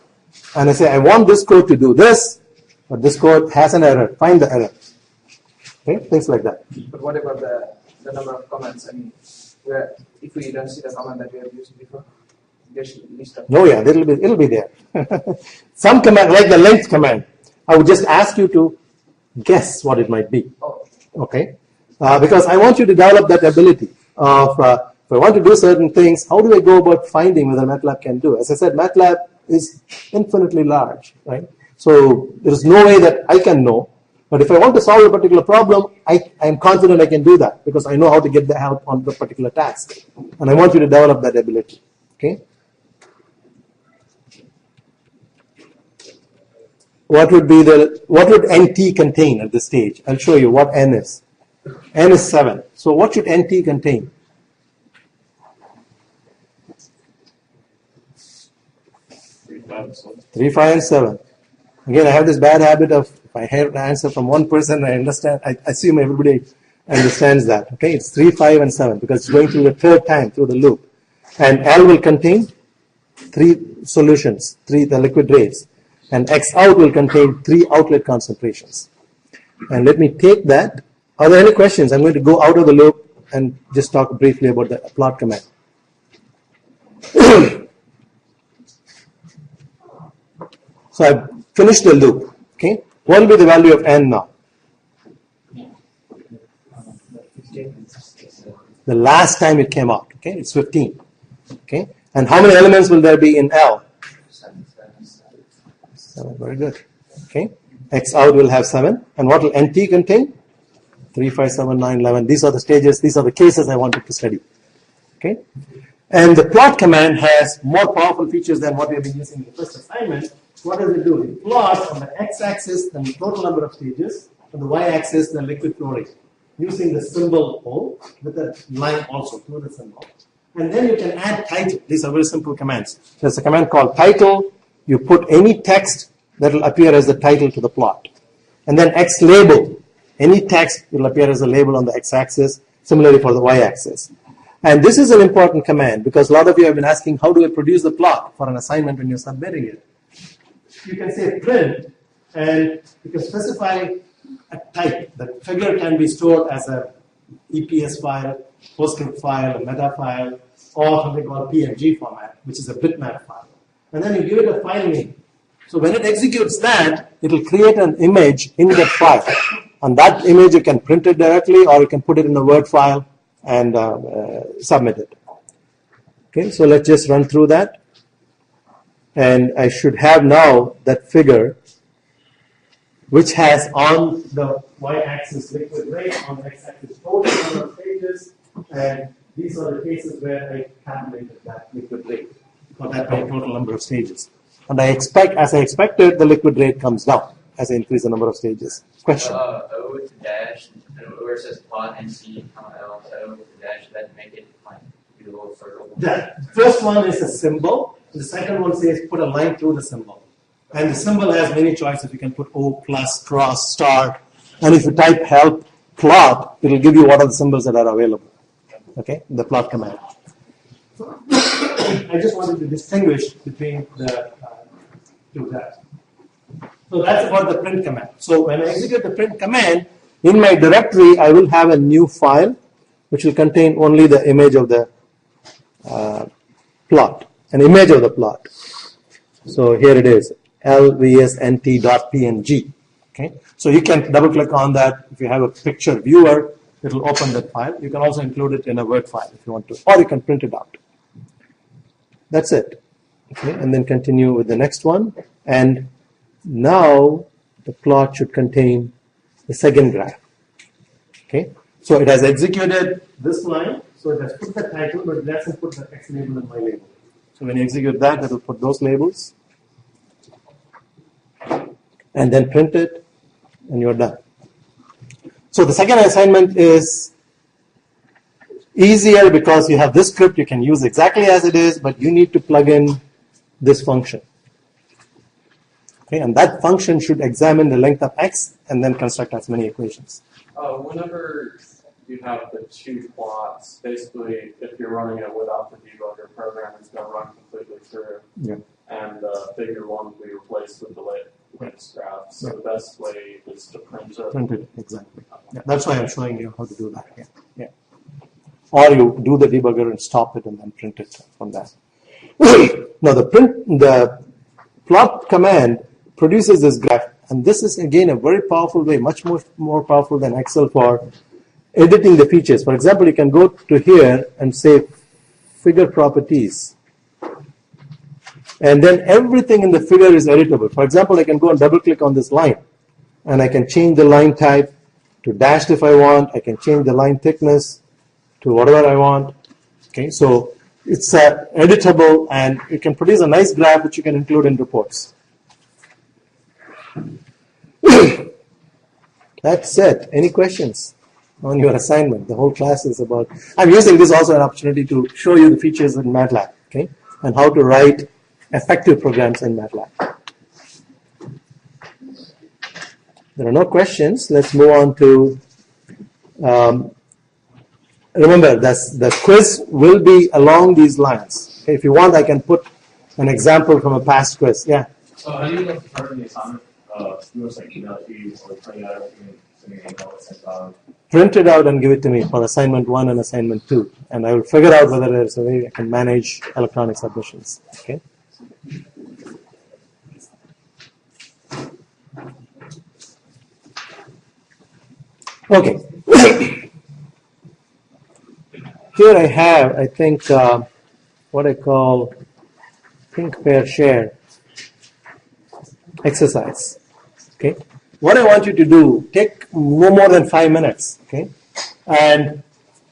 and I say, I want this code to do this, but this code has an error. Find the error. Okay? Things like that. But what about the number of comments? I mean, where if we don't see the comment that we have used before? there's list of. No, yeah, it'll be there. Some command, like the length command, I would just ask you to guess what it might be. Oh, Okay, because I want you to develop that ability of if I want to do certain things, how do I go about finding whether MATLAB can do? As I said, MATLAB is infinitely large, right? So there is no way that I can know. But if I want to solve a particular problem, I am confident I can do that because I know how to get the help on the particular task. And I want you to develop that ability. Okay. What would NT contain at this stage? I'll show you what N is. N is 7. So what should NT contain? 3, 5, and 7. Again, I have this bad habit of if I hear an answer from one person, I assume everybody understands that. Okay, it's 3, 5, and 7 because it's going through the third time through the loop. And L will contain 3 solutions, the liquid rates. And X out will contain 3 outlet concentrations. And let me take that. Are there any questions? I'm going to go out of the loop and just talk briefly about the plot command. So I've finished the loop. Okay, what will be the value of N now? The last time it came out. Okay, it's 15. Okay, and how many elements will there be in L? 7. Very good. Okay, X out will have 7, and what will NT contain? 3, 5, 7, 9, 11. These are the stages. These are the cases I wanted to study. Okay, and the plot command has more powerful features than what we have been using in the first assignment. What does it do? It plots on the x-axis the total number of stages, on the y-axis the liquid flow rate, using the symbol O with a line also through the symbol. And then you can add title. These are very simple commands. There's a command called title. You put any text that will appear as the title to the plot. And then X label. Any text will appear as a label on the x-axis, similarly for the y-axis. And this is an important command because a lot of you have been asking, how do I produce the plot for an assignment when you're submitting it? You can say print, and you can specify a type. The figure can be stored as a EPS file, PostScript file, a meta file, or something called PNG format, which is a bitmap file. And then you give it a file name. So when it executes that, it will create an image in that file. And that image you can print it directly, or you can put it in a Word file and submit it. Okay, so let's just run through that. And I should have now that figure which has on the y-axis liquid rate, on the x-axis total number of stages, and these are the cases where I calculated that liquid rate for that total number of stages. And as I expected, the liquid rate comes down as I increase the number of stages. Question? O with the dash, where it says plot and C, L, O with the dash, that make it like do a little circle. The first one is a symbol. The second one says put a line through the symbol. And the symbol has many choices. You can put O, plus, cross, star. And if you type help plot, it will give you what are the symbols that are available. Okay, the plot command. So, I just wanted to distinguish between the two tabs. So that's about the print command. So when I execute the print command, in my directory, I will have a new file which will contain only the image of the plot. An image of the plot. So here it is, lvsnt.png. Okay, so you can double click on that. If you have a picture viewer, it will open that file. You can also include it in a Word file if you want to, or you can print it out. That's it. Okay, and then continue with the next one. And now the plot should contain the second graph. Okay, so it has executed this line. So it has put the title, but it hasn't put the X label and Y label. So when you execute that, it will put those labels and then print it, and you're done. So the second assignment is easier because you have this script you can use exactly as it is, but you need to plug in this function. Okay, and that function should examine the length of X and then construct as many equations. Whenever you have the two plots, basically, if you're running it without the debugger program, it's going to run completely through. Yeah. And figure 1 will be replaced with the latest graph. So the best way is to print it. Print it, exactly. Yeah, that's why I'm showing you how to do that. Yeah. Or you do the debugger and stop it and then print it from that. Now the plot command produces this graph, and this is again a very powerful way, much more powerful than Excel for editing the features. For example, you can go to here and say figure properties, and then everything in the figure is editable. For example, I can go and double click on this line, and I can change the line type to dashed if I want. I can change the line thickness to whatever I want. Okay, so it's editable, and it can produce a nice graph which you can include in reports. That's it. Any questions on your assignment? The whole class is about. I'm using this also an opportunity to show you the features in MATLAB, okay, and how to write effective programs in MATLAB. There are no questions. Let's move on to. Remember, the quiz will be along these lines. Okay, if you want, I can put an example from a past quiz. Yeah. So how do you like to target the assignment? Students like email to you or print it out and send me an email that says Print it out and give it to me for assignment 1 and assignment 2, and I will figure out whether there's a way I can manage electronic submissions. Okay. Okay. Here I have, I think, what I call think, pair, share exercise. Okay. What I want you to do, take no more than 5 minutes. Okay. And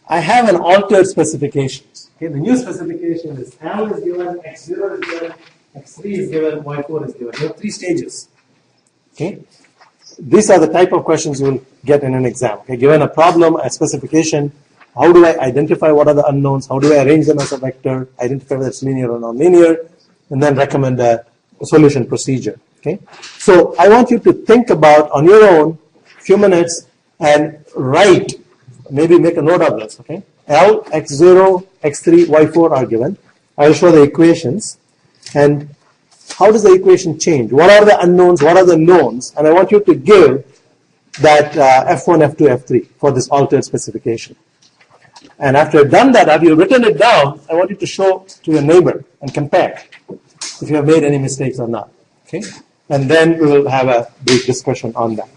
I have an altered specification. Okay. The new specification is L is given, X0 is given, X3 is given, Y4 is given. You have 3 stages. Okay. These are the type of questions you will get in an exam. Okay. Given a problem, a specification, how do I identify what are the unknowns? How do I arrange them as a vector? Identify whether it's linear or non-linear, and then recommend a solution procedure. Okay. So I want you to think about on your own, few minutes, and write. Maybe make a note of this. Okay. L, X0, X3, Y4 are given. I will show the equations, and how does the equation change? What are the unknowns? What are the knowns? And I want you to give that F1, F2, F3 for this altered specification. And after you've done that, after you've written it down, I want you to show to your neighbor and compare if you have made any mistakes or not. Okay? And then we will have a brief discussion on that.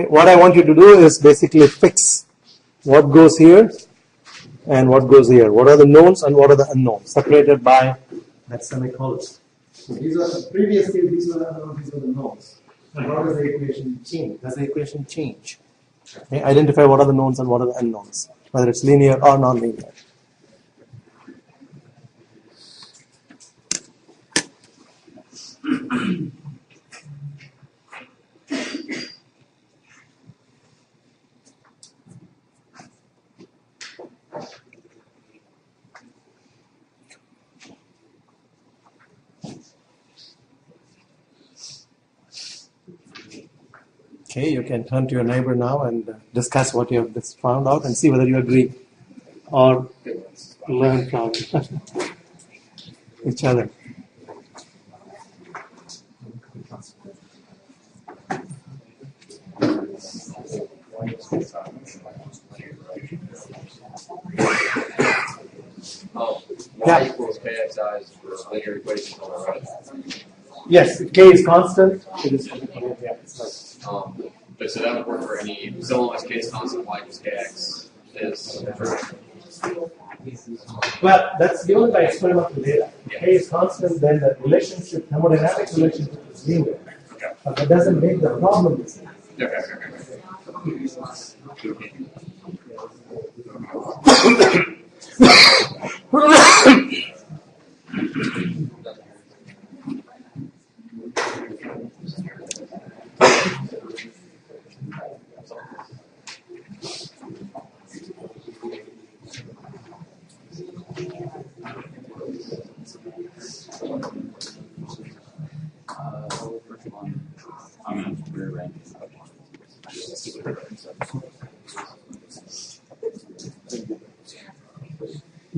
What I want you to do is basically fix what goes here and what goes here. What are the knowns and what are the unknowns, separated by that semicolon. So these are the previously, these were the unknowns, these were the knowns. And how does the equation change? Does the equation change? Okay, identify what are the knowns and what are the unknowns, whether it's linear or non-linear. Okay, you can turn to your neighbor now and discuss what you have just found out and see whether you agree or learn from each other. Y equals kxi is the linear equation on the right. Yes, if k is constant, it is. Yeah, it's right. But so that would work for any, so long as k is constant, y equals kx is true. Well, that's given by experimental data. If k is constant, then the relationship, thermodynamic relationship is linear. Okay. But that doesn't make the problem the same. Okay.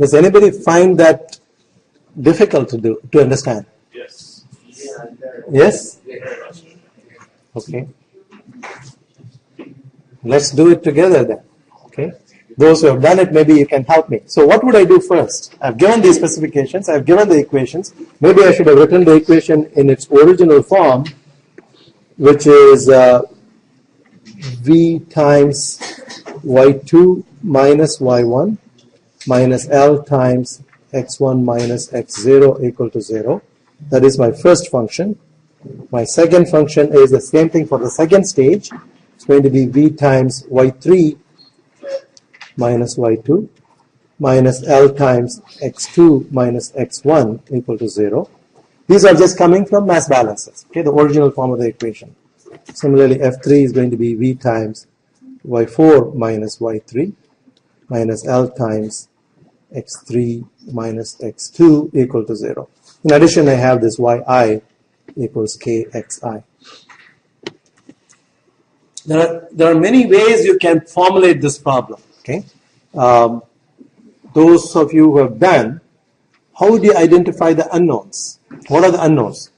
Does anybody find that difficult to understand? Yes. Yes? Okay. Let's do it together then. Okay. Those who have done it, maybe you can help me. So what would I do first? I've given these specifications, I've given the equations. Maybe I should have written the equation in its original form, which is v times y2 minus y1 minus L times x1 minus x0 equal to 0. That is my first function. My second function is the same thing for the second stage. It's going to be v times y3 minus y2 minus L times x2 minus x1 equal to 0. These are just coming from mass balances, okay, the original form of the equation. Similarly, f3 is going to be v times y4 minus y3 minus L times x3 minus x2 equal to 0. In addition, I have this yi equals kxi. There are many ways you can formulate this problem. Okay, those of you who have done, how do you identify the unknowns? What are the unknowns?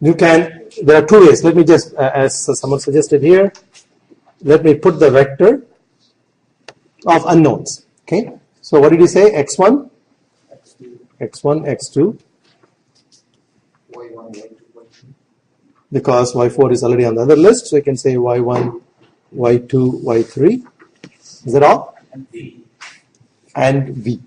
You can. There are two ways. Let me just, as someone suggested here, let me put the vector of unknowns. Okay. So what did you say? X1, X1, X2. Because y4 is already on the other list, so you can say y1, y2, y3. Is that all? And v.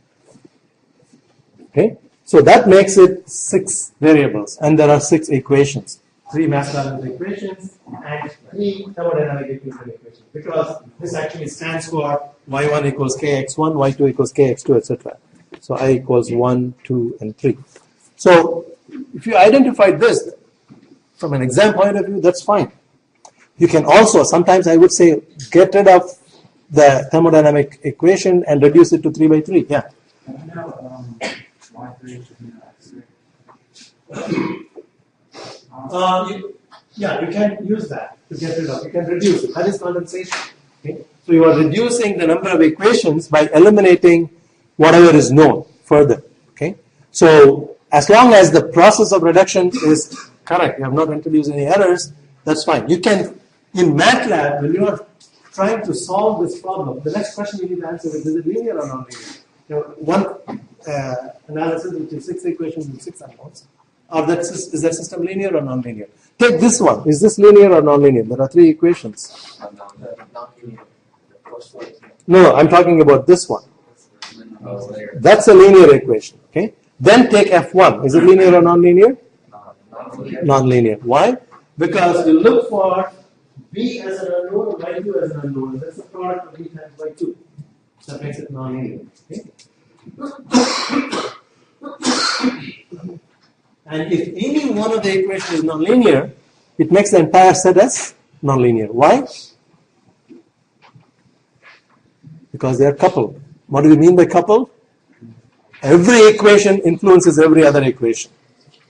Okay, so that makes it 6 variables, and there are 6 equations. 3 mass balance equations and 3 thermodynamic equations. Because this actually stands for y1 equals kx1, y2 equals kx2, etc. So I equals 1, 2, and 3. So if you identify this, from an exam point of view, that's fine. You can also, sometimes I would say, get rid of the thermodynamic equation and reduce it to 3 by 3. Yeah. You can use that to get rid of. You can reduce it. That is condensation. Okay? So you are reducing the number of equations by eliminating whatever is known further. Okay. So as long as the process of reduction is correct, you have not introduced any errors, that's fine. You can, in MATLAB, when you are trying to solve this problem, the next question you need to answer is it linear or non-linear? You know, one analysis which is 6 equations with 6 unknowns. Or is that system linear or non-linear? Take this one. Is this linear or non-linear? There are 3 equations. No, I'm talking about this one. That's a linear equation. Okay. Then take F1. Is it linear or non-linear? Non-linear. Why? Because you look for V as an unknown and Y2 as an unknown. That's the product of V times Y2. That makes it non-linear. Okay? And if any one of the equations is non-linear, it makes the entire set as non-linear. Why? Because they are coupled. What do we mean by coupled? Every equation influences every other equation.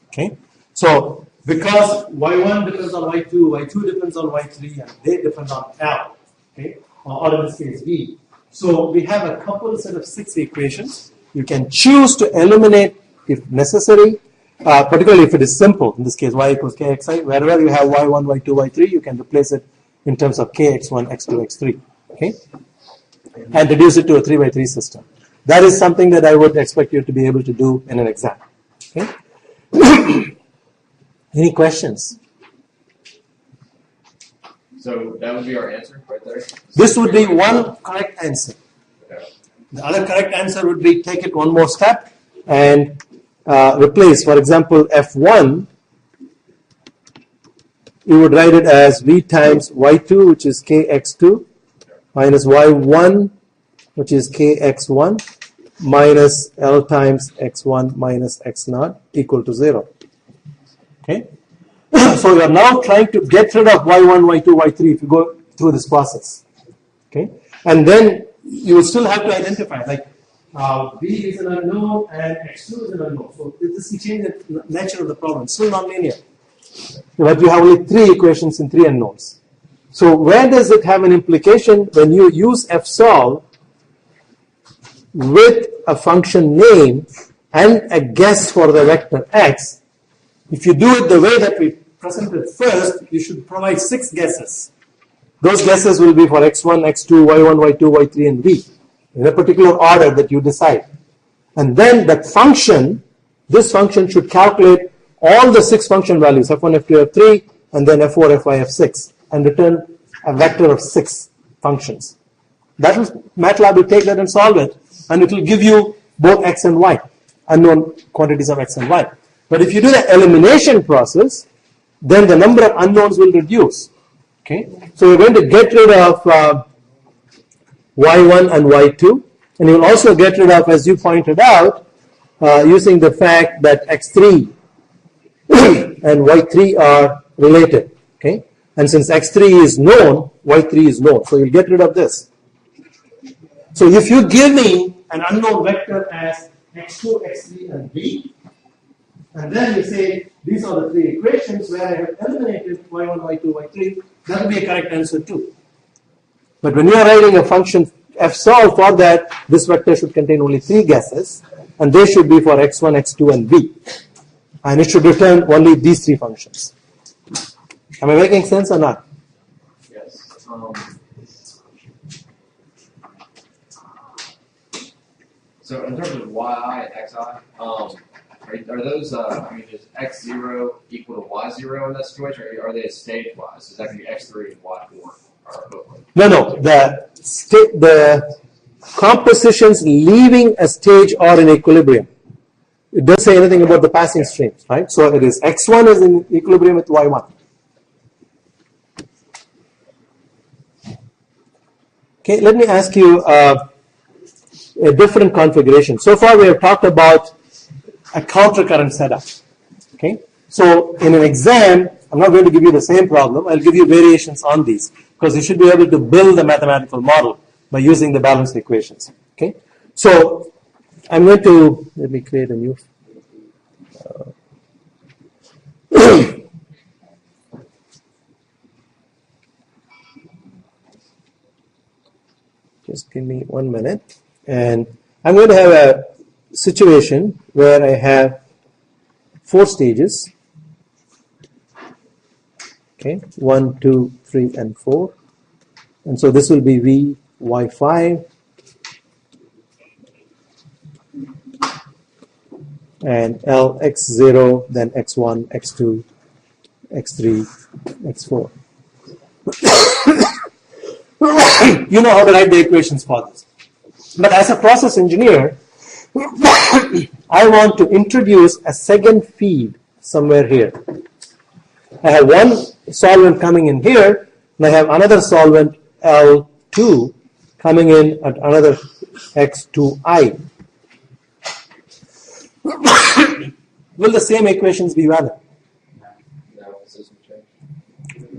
Okay? So, because y1 depends on y2, y2 depends on y3, and they depend on L, okay? Or in this case, V. So, we have a coupled set of 6 equations. You can choose to eliminate if necessary, particularly if it is simple. In this case, y equals kxi. Wherever you have y1, y2, y3, you can replace it in terms of kx1, x2, x3. Okay? And reduce it to a 3 by 3 system. That is something that I would expect you to be able to do in an exam. Okay? Any questions? So that would be our answer right there? This would be one correct answer. The other correct answer would be take it one more step and replace, for example, F1, you would write it as V times Y2, which is KX2, minus Y1, which is KX1, minus L times X1 minus X0 equal to 0. Okay? So we are now trying to get rid of Y1, Y2, Y3 if you go through this process. Okay? And then you will still have to identify, like V is an unknown and X2 is an unknown. So this will change the nature of the problem. It's still non-linear. But you have only 3 equations and 3 unknowns. So where does it have an implication? When you use fsolve with a function name and a guess for the vector x, if you do it the way that we presented first, you should provide 6 guesses. Those guesses will be for x1, x2, y1, y2, y3, and v in a particular order that you decide. And then that function, this function should calculate all the 6 function values, f1, f2, f3, and then f4, f5, f6, and return a vector of 6 functions. That will, MATLAB will take that and solve it, and it will give you both x and y, unknown quantities of x and y. But if you do the elimination process, then the number of unknowns will reduce. Okay, so we're going to get rid of y1 and y2, and you'll also get rid of, as you pointed out, using the fact that x3 and y3 are related. Okay, and since x3 is known, y3 is known, so you'll get rid of this. So if you give me an unknown vector as x2, x3, and v, and then you say these are the 3 equations where I have eliminated y1, y2, y3, that will be a correct answer too. But when you are writing a function fsolve for that, this vector should contain only 3 guesses, and they should be for x1, x2, and v. And it should return only these 3 functions. Am I making sense or not? Yes. So in terms of yi and xi, are those, is x0 equal to y0 in that situation, or are they stage-wise? Is that going to be x3 and y4? No. The compositions leaving a stage are in equilibrium. It doesn't say anything about the passing streams, right? So it is x1 is in equilibrium with y1. Okay, let me ask you a different configuration. So far we have talked about a counter-current setup. Okay, so in an exam, I'm not going to give you the same problem. I'll give you variations on these, because you should be able to build a mathematical model by using the balanced equations. Okay, so I'm going to, let me create a new. Just give me 1 minute, and I'm going to have a situation where I have 4 stages. Okay, 1, 2, 3, and 4. And so this will be V, Y5. And L, X0, then X1, X2, X3, X4. You know how to write the equations for this. But as a process engineer, I want to introduce a second feed somewhere here. I have one solvent coming in here, and I have another solvent L2 coming in at another X2I. Will the same equations be valid? No, the system change.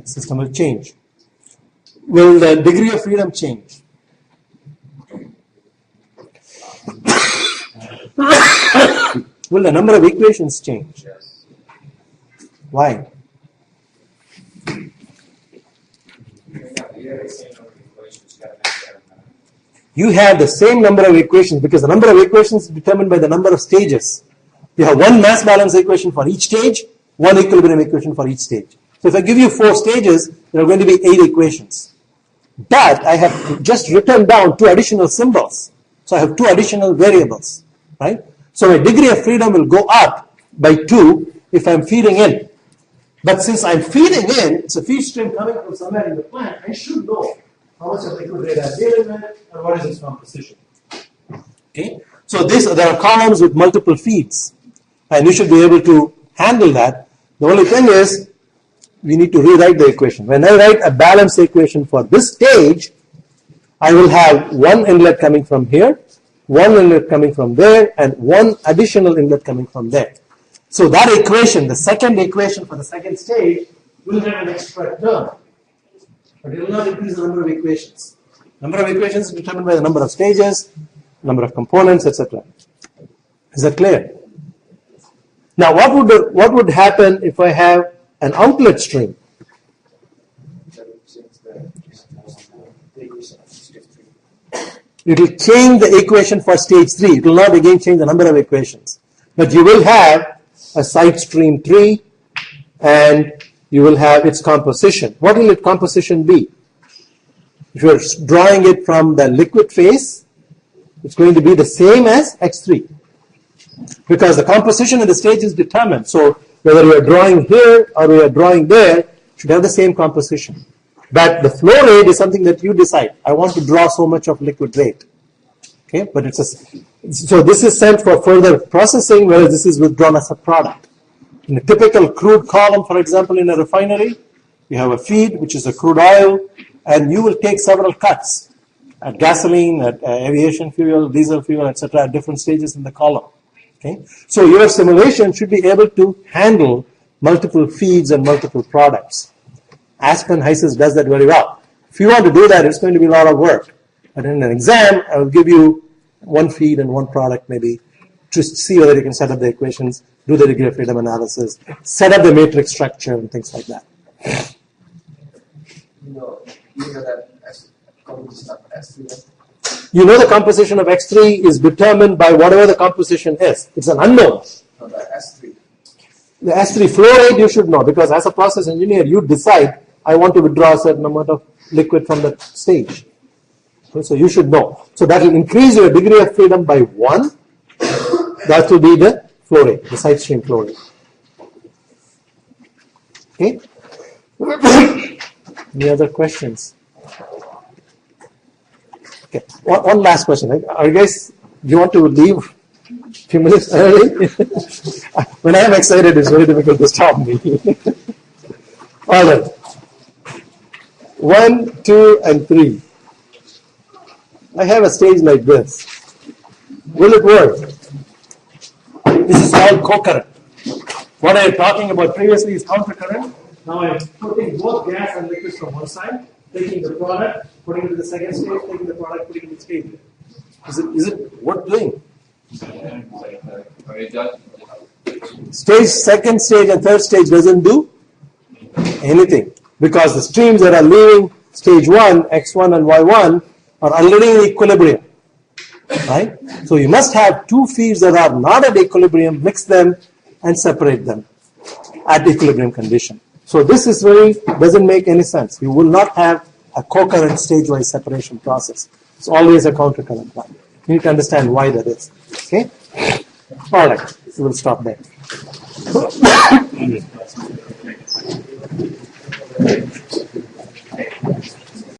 The system will change. Will the degree of freedom change? Will the number of equations change? Yes. Why? You have the same number of equations because the number of equations is determined by the number of stages. You have one mass balance equation for each stage, one equilibrium equation for each stage. So if I give you 4 stages, there are going to be 8 equations. But I have just written down 2 additional symbols. So I have 2 additional variables, right? So my degree of freedom will go up by 2 if I'm feeding in. But since I'm feeding in, it's a feed stream coming from somewhere in the plant, I should know how much of liquid rate I'm dealing with and what is its composition. Okay? So there are columns with multiple feeds, and you should be able to handle that. The only thing is, we need to rewrite the equation. When I write a balanced equation for this stage, I will have one inlet coming from here, one inlet coming from there, and one additional inlet coming from there. So that equation, the second equation for the second stage, will have an extra term. But it will not increase the number of equations. Number of equations is determined by the number of stages, number of components, etc. Is that clear? Now, what would happen if I have an outlet stream? the equation of stage 3. It will change the equation for stage 3. It will not again change the number of equations. But you will have a side stream 3 and you will have its composition. What will its composition be? If you are drawing it from the liquid phase, it's going to be the same as X3. Because the composition of the stage is determined. So whether you are drawing here or you are drawing there, should have the same composition. But the flow rate is something that you decide. I want to draw so much of liquid rate. Okay, but so this is sent for further processing, whereas this is withdrawn as a product. In a typical crude column, for example, in a refinery, you have a feed, which is a crude oil, and you will take several cuts at gasoline, at aviation fuel, diesel fuel, etc., at different stages in the column. Okay, so your simulation should be able to handle multiple feeds and multiple products. Aspen HYSYS does that very well. If you want to do that, it's going to be a lot of work. But in an exam, I will give you one feed and one product maybe to see whether you can set up the equations, do the degree of freedom analysis, set up the matrix structure and things like that. You know that composition of S3. You know the composition of X3 is determined by whatever the composition is. It's an unknown. No, the S3. The S3 flow rate you should know, because as a process engineer, you decide, I want to withdraw a certain amount of liquid from the stage. Okay, so you should know. So that will increase your degree of freedom by 1. That will be the flow rate, the side stream flow rate. Okay? Any other questions? Okay, one last question. Are you guys, do you want to leave a few minutes early? When I am excited, it's very difficult to stop me. All right. 1, 2, and 3. I have a stage like this. Will it work? This is called co-current. What I was talking about previously is counter-current. Now I'm putting both gas and liquids from one side, taking the product, putting it to the second stage, taking the product, putting it in the stage. Is it worth doing? Stage, second stage and third stage doesn't do anything, because the streams that are leaving stage 1, X1 and Y1 are already in equilibrium. Right? So you must have two feeds that are not at equilibrium, mix them and separate them at equilibrium condition. So this is doesn't make any sense. You will not have a co-current stage-wise separation process. It's always a counter-current one. You need to understand why that is. Okay? All right. So we'll stop there.